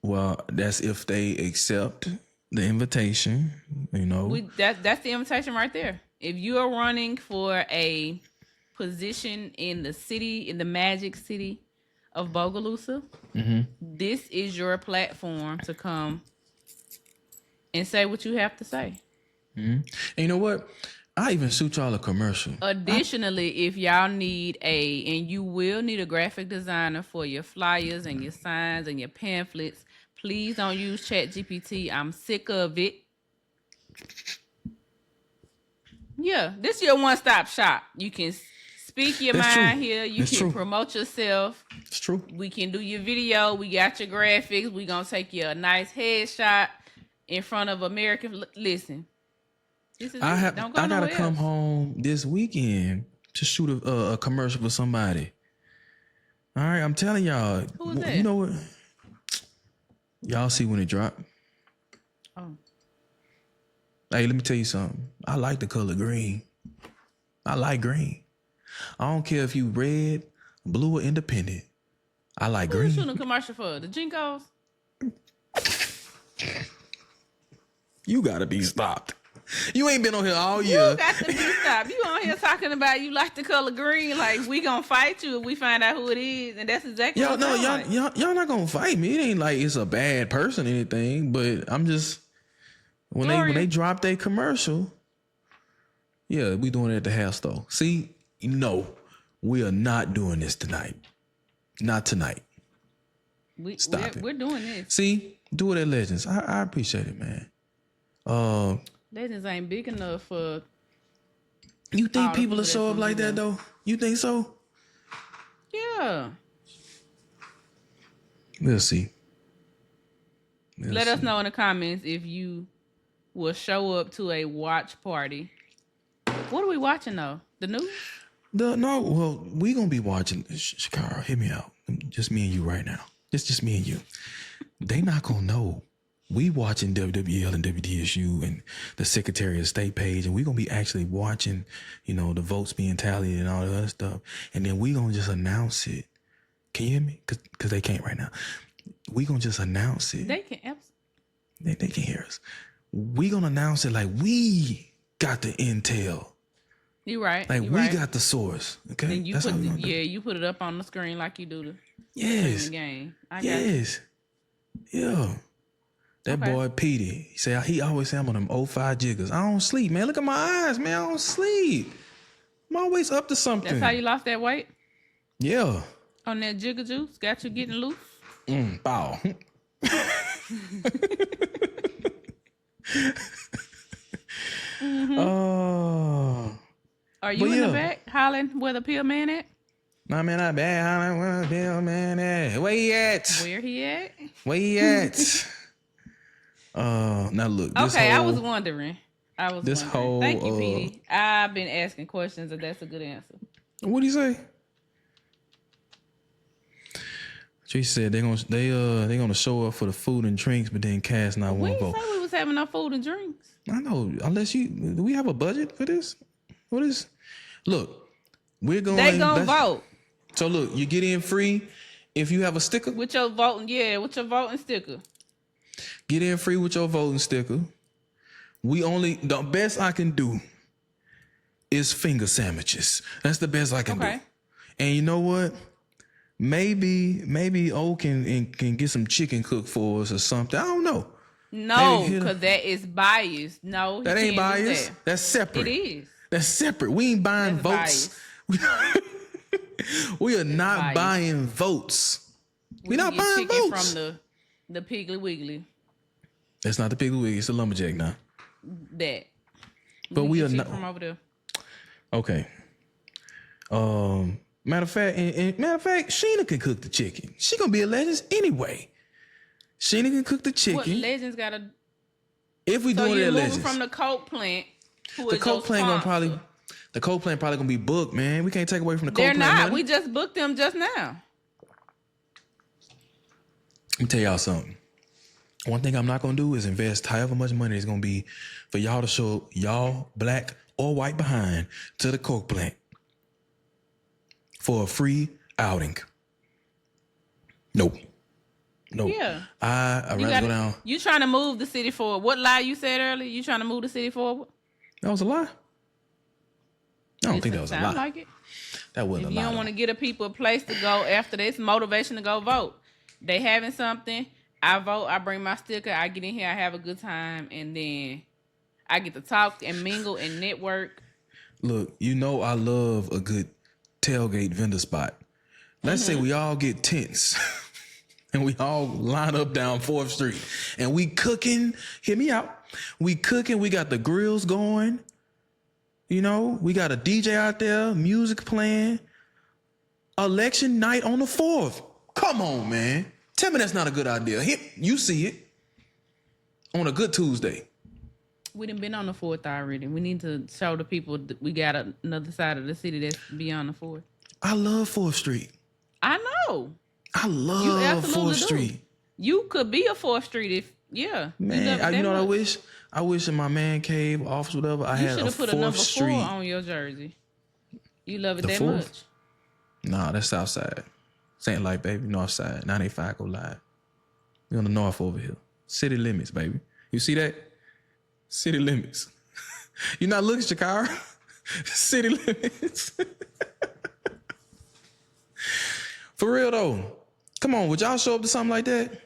Well, that's if they accept the invitation. That's the invitation right there. If you are running for a position in the city, in the magic city of Bogalusa, this is your platform to come and say what you have to say. And you know what? I even shoot y'all a commercial. Additionally, if y'all need and you will need a graphic designer for your flyers and your signs and your pamphlets, please don't use ChatGPT. I'm sick of it. Yeah, this is your one-stop shop. You can speak your mind here. You can promote yourself. It's true. We can do your video. We got your graphics. We gonna take you a nice headshot in front of American. Listen, this is I gotta come home this weekend to shoot a commercial for somebody. All right, I'm telling y'all. Who is that? You know what? Y'all see when it drop. Oh. Hey, let me tell you something. I like the color green. I like green. I don't care if you red, blue, or independent. I like green. Who you shooting a commercial for? The Jinkos? You gotta be stopped. You ain't been on here all year. You got to be stopped. You on here talking about you like the color green. Like, we gonna fight you if we find out who it is, and that's exactly what y'all not gonna fight me. It ain't like it's a bad person or anything, but I'm just when they drop their commercial. Yeah, we doing it at the hair store. See. No, we are not doing this tonight. Not tonight. We're doing this. See, do it at Legends. I appreciate it, man. Legends ain't big enough for. You think people will show up like that though? You think so? Yeah. We'll see. Let us know in the comments if you will show up to a watch party. What are we watching though? The news? We gonna be watching. Shakara, hit me out. Just me and you right now. It's just me and you. They not gonna know. We watching WWL and WDSU and the Secretary of State page, and we gonna be actually watching, the votes being tallied and all the other stuff, and then we gonna just announce it. Can you hear me? Cause they can't right now. We gonna just announce it. They can. They can hear us. We gonna announce it like we got the intel. You're right. Like we got the source. Okay. And you put it up on the screen like you do the game. Yes. Yeah. That boy Petey. He always say I'm on them 05 jiggers. I don't sleep, man. Look at my eyes, man. I don't sleep. I'm always up to something. That's how you lost that weight? Yeah. On that jigger juice? Got you getting loose? Bow. Oh. Are you in the back hollering where the pill man at? My man, I bad hollering where the pill man at. Where he at? Where he at? Where he at? Now look. I was wondering. Thank you, whole. Petey. I've been asking questions, and that's a good answer. What do you say? She said they're gonna show up for the food and drinks, but then cast not one vote. We didn't say we was having no food and drinks. I know. Do we have a budget for this? What is? Look, we're going. They gonna vote. So look, you get in free if you have a sticker with your voting. Yeah, with your voting sticker. Get in free with your voting sticker. The best I can do is finger sandwiches. That's the best I can do. And you know what? maybe O can get some chicken cooked for us or something. I don't know. No, Maybe hit because that is biased. No, That he ain't can't do biased. that. That's separate. It is. That's separate. We ain't buying That's votes. biased. We are not biased. buying votes. We We're can not get buying chicken votes. from the Piggly Wiggly. That's not the Piggly Wiggly. It's the lumberjack now. That. But we are get not chicken from over there. okay. Matter of fact, Sheena can cook the chicken. She gonna be a legend anyway. Sheena can cook the What chicken. Legends got to? If we So doing it you're at moving Legends, from the Coke plant. the Coke plant gonna be booked, man. We can't take away from the Coke They're plant. not. Money. We just booked them just now. Let me tell y'all something. One thing I'm not gonna do is invest however much money it's gonna be for y'all to show y'all black or white behind to the Coke plant for a free outing. Nope. Yeah. I'd rather go down. You trying to move the city forward. What lie you said earlier? You trying to move the city forward? That was a lie. I don't think that was a lie. Sound like it. That wasn't If a you lie. don't want to get a people a place to go after this, motivation to go vote. They having something. I vote. I bring my sticker. I get in here. I have a good time, and then I get to talk and mingle and network. Look, you know I love a good tailgate vendor spot. Let's say we all get tents and we all line up down 4th Street and we cooking. Hear me out. We cooking. We got the grills going. You know, we got a DJ out there, music playing. Election night on the 4th. Come on, man. Tell me that's not a good idea. You see it on a good Tuesday. We done been on the 4th already. We need to show the people that we got another side of the city that's beyond the 4th. I love 4th Street. I know. I You love absolutely 4th do. Street. You could be a 4th Street if, yeah. Man, you know what I wish? I wish in my man cave, office, whatever, I You had should a have put a 4th number Street. 4 on your jersey. You love it The that 4th? much. Nah, that's south side. St. Light, baby, north side. 985 go live. We on the north over here. City limits, baby. You see that? City limits. You not looking, Shakara? City limits. For real though. Come on, would y'all show up to something like that?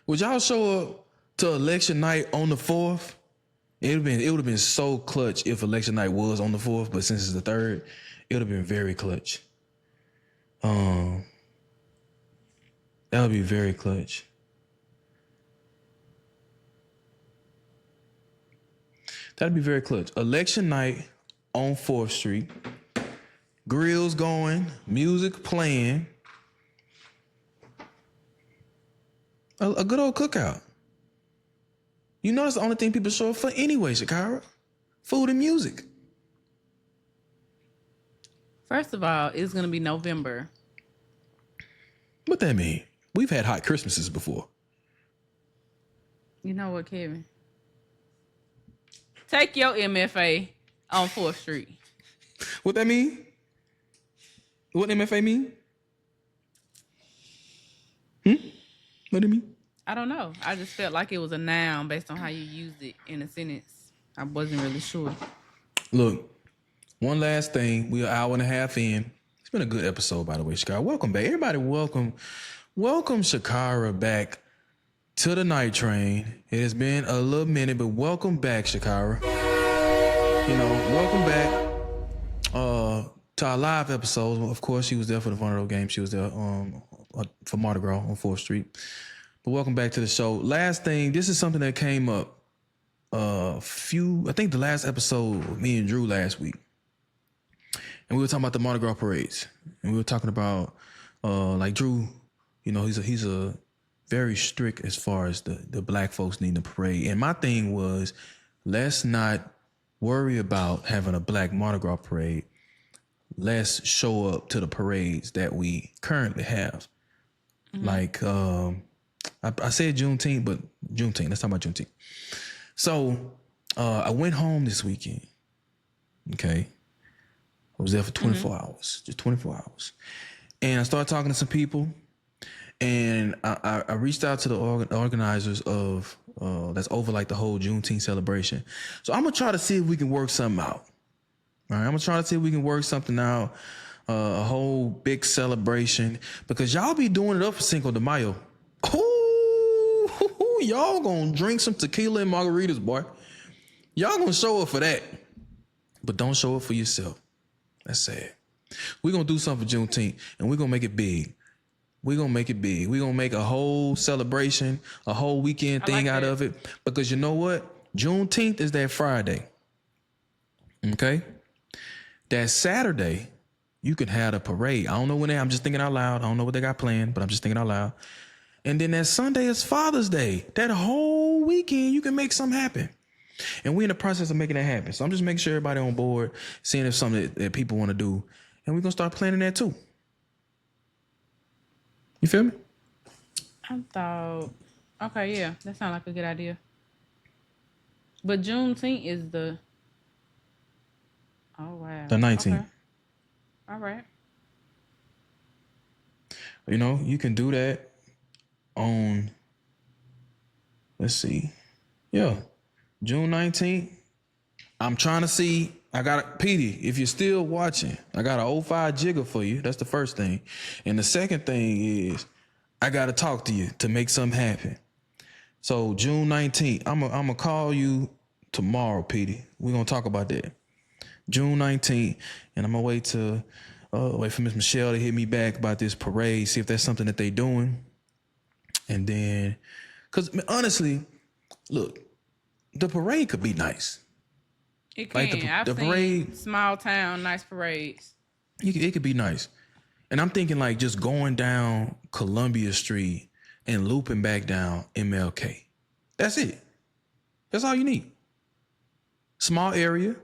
Would y'all show up to election night on the 4th? It would have been so clutch if election night was on the 4th, but since it's the 3rd, it would have been very clutch. That would be very clutch. That'd be very clutch. Election night on 4th Street. Grills going, music playing. A good old cookout. You know that's the only thing people show up for anyway, Shakira. Food and music. First of all, it's going to be November. What that mean? We've had hot Christmases before. You know what, Kevin? Take your MFA on 4th Street. What that mean? What MFA mean? What do you mean? I don't know. I just felt like it was a noun based on how you used it in a sentence. I wasn't really sure. Look, one last thing. We're an hour and a half in. It's been a good episode, by the way, Shakira. Welcome back. Everybody welcome Shakira back to the night train. It has been a little minute, but welcome back, Shakira. You know, welcome back to our live episodes. Of course, she was there for the Vulnerable game. She was there for Mardi Gras on 4th Street. But welcome back to the show. Last thing, this is something that came up I think the last episode with me and Drew last week. And we were talking about the Mardi Gras parades. And we were talking about like Drew, you know, he's a very strict as far as the black folks needing a parade. And my thing was, let's not worry about having a black Mardi Gras parade. Let's show up to the parades that we currently have. Mm-hmm. Like, I said Juneteenth, but Juneteenth. Let's talk about Juneteenth. So I went home this weekend. Okay. I was there for 24 hours, just 24 hours. And I started talking to some people. And I reached out to the organizers of that's over like the whole Juneteenth celebration. So I'm going to try to see if we can work something out. All right, I'm going to try to see if we can work something out a whole big celebration because y'all be doing it up for Cinco de Mayo. Ooh, y'all gonna drink some tequila and margaritas, boy. Y'all gonna show up for that, but don't show up for yourself. That's sad. We're gonna do something for Juneteenth, and we're gonna make it big. We're gonna make it big. We're gonna make a whole celebration, a whole weekend thing out of it. Because you know what? Juneteenth is that Friday. Okay? That Saturday, you can have a parade. I don't know when I'm just thinking out loud. I don't know what they got planned, but I'm just thinking out loud. And then that Sunday is Father's Day. That whole weekend, you can make something happen. And we're in the process of making that happen. So I'm just making sure everybody on board, seeing if something that people want to do. And we're going to start planning that too. You feel me? I thought, okay, yeah, that sounds like a good idea. But Juneteenth is the, oh, wow. The 19th. Okay. All right. You know, you can do that on, let's see. Yeah, June 19th. I'm trying to see. I got Petey, if you're still watching, I got an 05 jigger for you. That's the first thing. And the second thing is I got to talk to you to make something happen. So June 19th, I'm going to call you tomorrow, Petey. We're going to talk about that. June 19th, and I'm going to wait for Miss Michelle to hit me back about this parade, see if that's something that they doing. And then, because honestly, look, the parade could be nice. It can. Like I've the seen parade, small town, nice parades. it could be nice. And I'm thinking like just going down Columbia Street and looping back down MLK. That's it. That's all you need. Small area.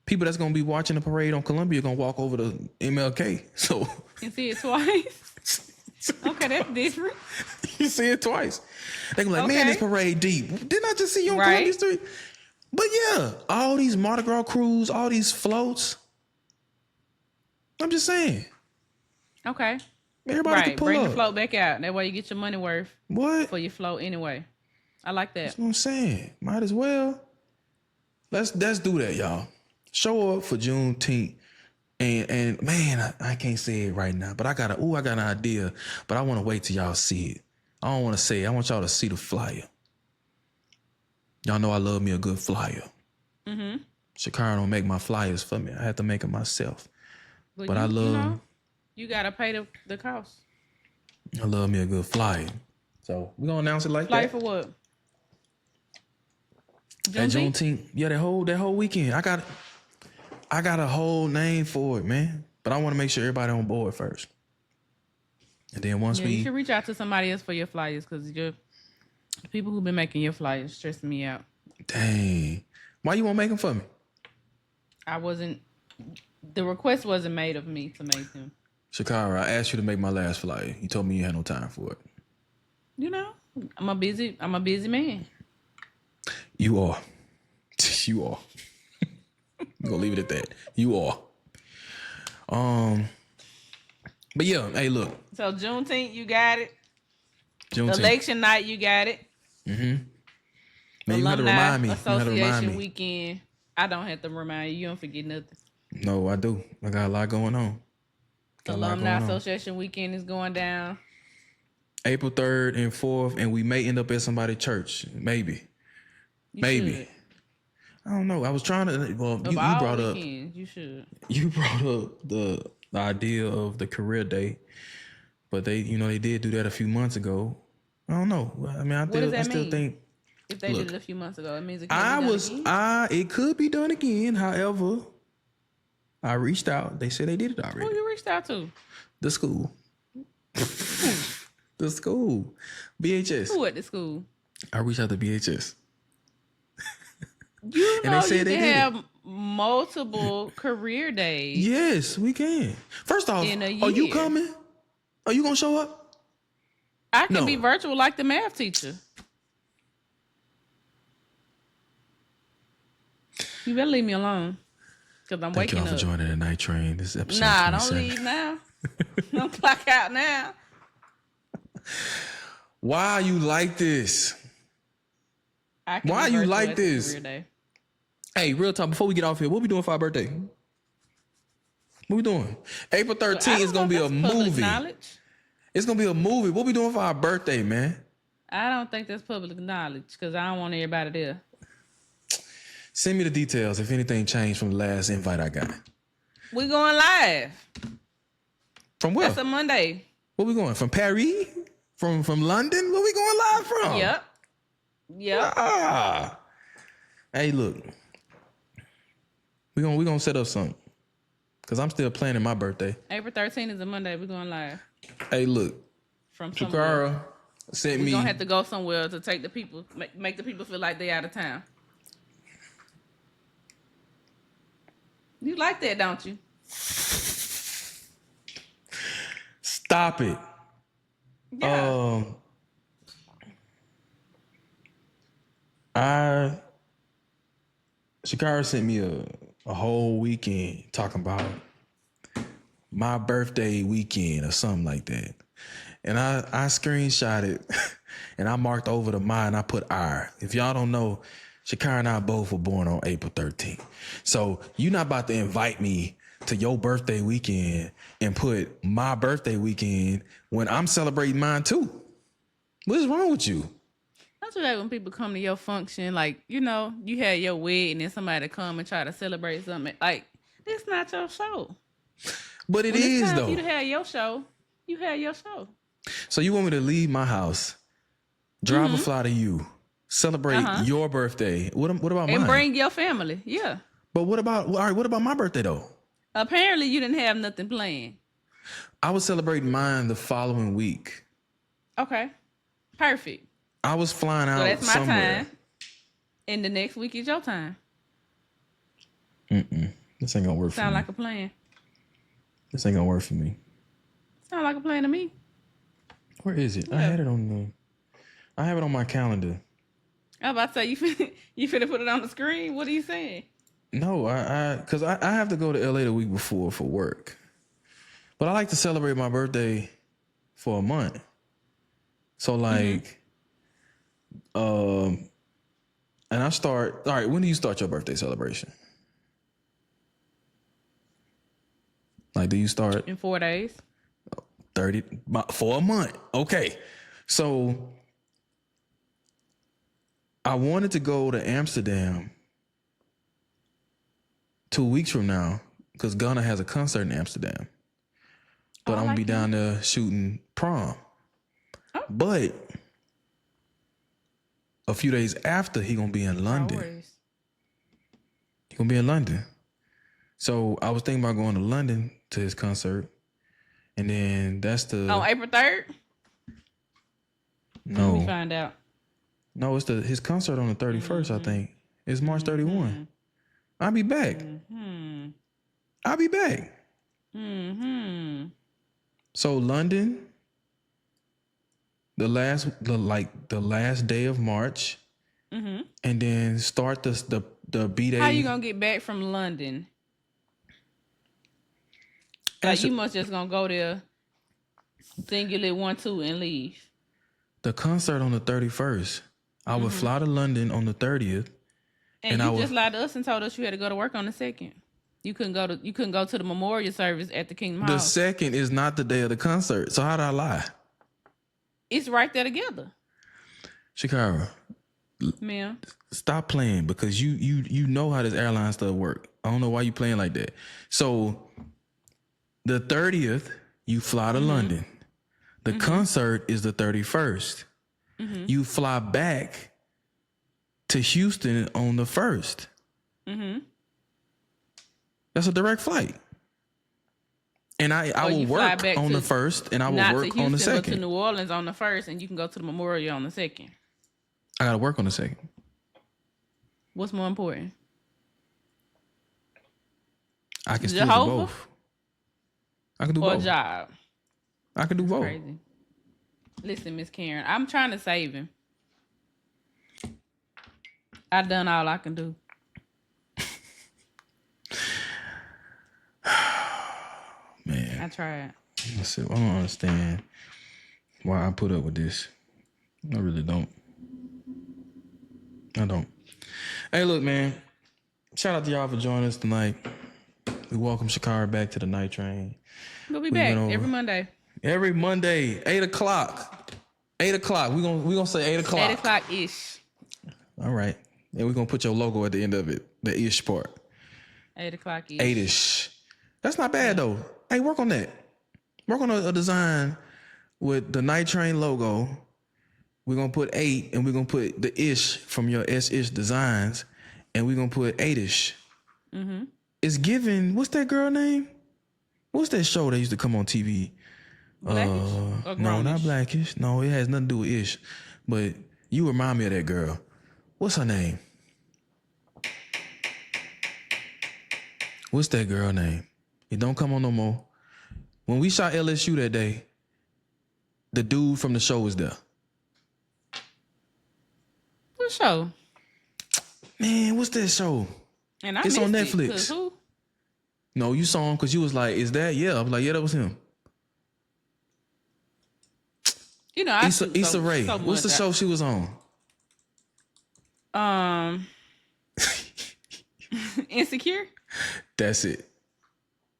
People that's going to be watching the parade on Columbia are going to walk over to MLK. So You see it twice? Okay, that's different. you see it twice. They're going to be like, man, this parade deep. Didn't I just see you on Right. Columbia Street? But yeah, all these Mardi Gras crews, all these floats. I'm just saying. Okay. Everybody can Right. pull Bring up. the float back out. That way you get your money worth What? for your float anyway. I like that. That's what I'm saying. Might as well. Let's do that, y'all. Show up for Juneteenth. And man, I can't say it right now, but I got an idea, but I want to wait till y'all see it. I don't want to say it. I want y'all to see the flyer. Y'all know I love me a good flyer. Mm-hmm. Shakira don't make my flyers for me. I have to make them myself. But I love... You know, you got to pay the cost. I love me a good flyer. So we're going to announce it like Flyer that. for what? At Juneteenth. Yeah, that whole weekend. I got a whole name for it, man. But I want to make sure everybody on board first. And then once You should reach out to somebody else for your flyers because the people who've been making your flyers stressing me out. Dang. Why you won't make them for me? The request wasn't made of me to make them. Shakira, I asked you to make my last flyer. You told me you had no time for it. You know, I'm a busy man. You are. You are. I'm gonna leave it at that. You are. But yeah, hey, look. So Juneteenth, you got it. Juneteenth. Election night, you got it. Mm-hmm. Man, you had to Alumni remind me. You had to remind Association me. weekend. I don't have to remind you. You don't forget nothing. No, I do. I got a lot going on. Alumni Association weekend is going down. April 3rd and 4th, and we may end up at somebody's church. Maybe. Maybe. Should. I don't know. I was trying to. Well, you all brought up. weekends, you should. You brought up the idea of the career day, but they did do that a few months ago. I don't know. I mean, I still think if they did it a few months ago, it means it can't be done again? It could be done again. However, I reached out. They said they did it already. Who you reached out to? The school. The school. BHS. Who at the school? I reached out to BHS. You And know they said you they can did it. have multiple career days. Yes, we can. First off, In a are you year. coming? Are you gonna show up? I can No. be virtual like the math teacher. You better leave me alone. Because I'm Thank waking y'all for up. joining the night train. This is episode Nah, 27. don't leave now. Don't clock out now. Why you like this? I can Why be you virtual like at the this? career day. Hey, real talk, before we get off here, what we doing for our birthday? What we doing? April I 13th don't is gonna know be if a that's public movie. knowledge. It's gonna be a movie. What we doing for our birthday, man? I don't think that's public knowledge because I don't want everybody there. Send me the details if anything changed from the last invite I got. We going live. From where? That's a Monday. Where we going? From Paris? From London? Where we going live from? Yep. Ah. Hey, look. We gonna set up something. Cause I'm still planning my birthday. April 13th is a Monday. We're going live. Hey, look. From somewhere. Chukara sent We're me. going to have to go somewhere to take the people, make the people feel like they out of town. You like that, don't you? Stop it. Yeah. Shakara sent me a whole weekend talking about my birthday weekend or something like that. And I screenshot it and I marked over the mine. I put R. If y'all don't know, Shakara and I both were born on April 13th. So you're not about to invite me to your birthday weekend and put my birthday weekend when I'm celebrating mine too. What is wrong with you? That's what when people come to your function, like, you know, you had your wedding and then somebody come and try to celebrate something. Like, it's not your show. But it when is, it's time though. for you to have your show, you have your show. So you want me to leave my house, drive a fly to you, celebrate your birthday. What about mine? And bring your family, yeah. But what about my birthday, though? Apparently, you didn't have nothing planned. I was celebrating mine the following week. Okay, perfect. I was flying out So that's my somewhere. time. And the next week is your time. This ain't gonna work for Sound me. like a plan. This ain't gonna work for me. Sound like a plan to me. Where is it? Yeah. I have it on my calendar. I was about to say, you finna put it on the screen? What are you saying? No, because I have to go to LA the week before for work. But I like to celebrate my birthday for a month. So like, and I start, all right, when do you start your birthday celebration? Like, do you start In 4 days. 30 for a month? Okay. So I wanted to go to Amsterdam 2 weeks from now because Gunna has a concert in Amsterdam. But I'm going to be down there shooting prom. Oh. But a few days after, he going to be in London. He going to be in London. So I was thinking about going to London to his concert. And then that's the... On April 3rd? No. Let me find out. No, it's his concert on the 31st, I think. It's March 31. I'll be back. I'll be back. So London, the last day of March, and then start the B-Day. How you gonna get back from London? Like you must just gonna go there, singular 1, 2, and leave. The concert on the 31st. I would fly to London on the 30th. And you just lied to us and told us you had to go to work on the 2nd. You couldn't go to the memorial service at the Kingdom House. The 2nd is not the day of the concert. So how did I lie? It's right there together. Shakira, Ma'am. stop playing because you know how this airline stuff work. I don't know why you playing like that. So the 30th, you fly to London. The concert is the 31st. You fly back to Houston on the 1st. That's a direct flight. And I will work on the 1st and I will work on the 2nd. But to New Orleans on the 1st and you can go to the memorial on the 2nd. I got to work on the 2nd. What's more important? I can still do Jehovah? both. I can do Or both. job? I can do both. Crazy. Listen, Miss Karen, I'm trying to save him. I've done all I can do. Man. I tried. I don't understand why I put up with this. I really don't. I don't. Hey, look, man. Shout out to y'all for joining us tonight. We welcome Shakara back to the Night Train. We'll be We back went over- every Monday. Every Monday, 8 o'clock. 8 o'clock. We're gonna say 8 o'clock. 8 o'clock-ish. All right. And we're gonna put your logo at the end of it. The ish part. 8 o'clock-ish. 8-ish. That's not bad though. Hey, work on that. Work on a design with the Night Train logo. We're gonna put 8 and we're gonna put the ish from your S-ish designs and we're gonna put 8-ish. Mm-hmm. It's giving, what's that girl name? What's that show that used to come on TV? Blackish or No, not Grownish? Blackish. No, it has nothing to do with ish. But you remind me of that girl. What's her name? What's that girl name? It don't come on no more. When we shot LSU that day, the dude from the show was there. What show? Man, what's that show? And I It's on missed it, Netflix. 'cause who? No, you saw him because you was like, is that? Yeah. I was like, yeah, that was him. You know, I Issa, shoot Issa Rae. so What's the much show she was on? Insecure? That's it.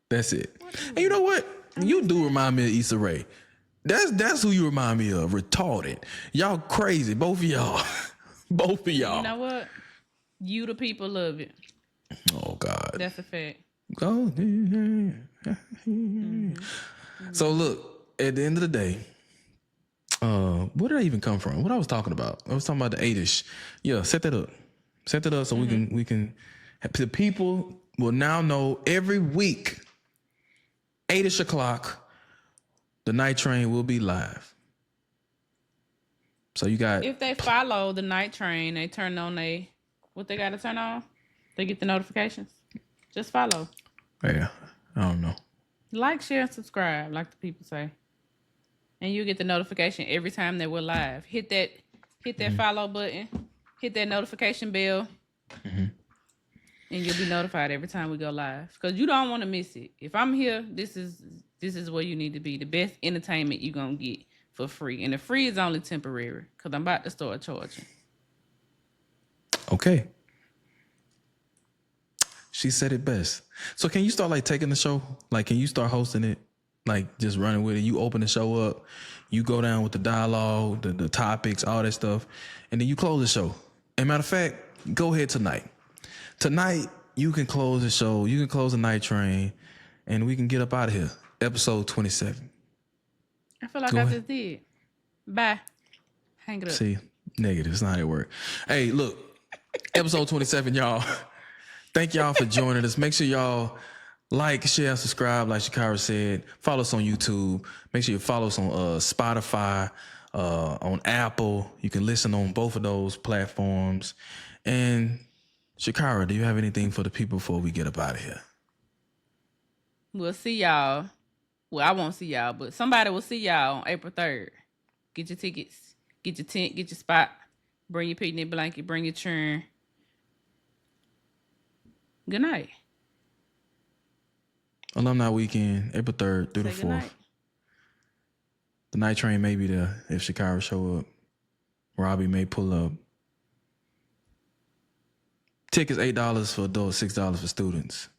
That's it. And you know what? You do remind me of Issa Rae. That's who you remind me of. Retarded. Y'all crazy. Both of y'all. Both of y'all. You know what? You the people love it. Oh God. That's a fact. Go. So look, at the end of the day, where did I even come from? What I was talking about? I was talking about the 8-ish. Yeah, set that up. Set that up so we can the people will now know every week, 8-ish o'clock, the Night Train will be live. So you got If they follow the Night Train, they turn on what they got to turn on? They get the notifications. Just follow. yeah, I don't know. Like, share, and subscribe, like the people say. And you get the notification every time that we're live. Hit that follow button. Hit that notification bell. And you'll be notified every time we go live. Because you don't want to miss it. If I'm here, this is where you need to be. The best entertainment you're going to get for free. And the free is only temporary. Because I'm about to start charging. Okay. She said it best. So can you start like taking the show? Like, can you start hosting it? Like just running with it. You open the show up, you go down with the dialogue, the topics, all that stuff, and then you close the show. And matter of fact, go ahead tonight. Tonight, you can close the show, you can close the Night Train, and we can get up out of here. Episode 27. I feel like Go I ahead. just did. Bye. Hang it up. See, negative. It's not how it works. Hey, look, episode 27, y'all. Thank y'all for joining us. Make sure y'all like, share, subscribe, like Shakira said. Follow us on YouTube. Make sure you follow us on Spotify, on Apple. You can listen on both of those platforms. And Shakira, do you have anything for the people before we get up out of here? We'll see y'all. Well, I won't see y'all, but somebody will see y'all on April 3rd. Get your tickets, get your tent, get your spot. Bring your picnic blanket, bring your churn. Good night. Alumni weekend, April 3rd through the Say 4th. good night. The Night Train may be there if Shakira show up. Robbie may pull up. Tickets $8 for adults, $6 for students.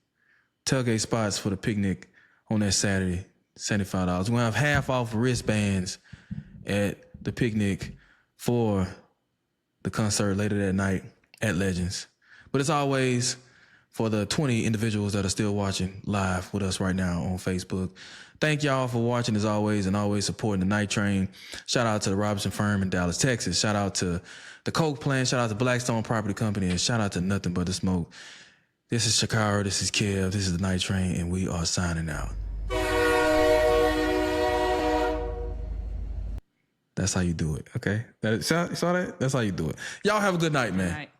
Tailgate spots for the picnic on that Saturday, $75. We're going to have half off wristbands at the picnic for the concert later that night at Legends. But as always, for the 20 individuals that are still watching live with us right now on Facebook, thank y'all for watching as always and always supporting the Night Train. Shout out to the Robinson Firm in Dallas, Texas. Shout out to the Coke Plant. Shout out to Blackstone Property Company. And shout out to Nothing But the Smoke. This is Shakira. This is Kev. This is the Night Train. And we are signing out. That's how you do it, okay? Saw that? That's how you do it. Y'all have a good night, man. Good night.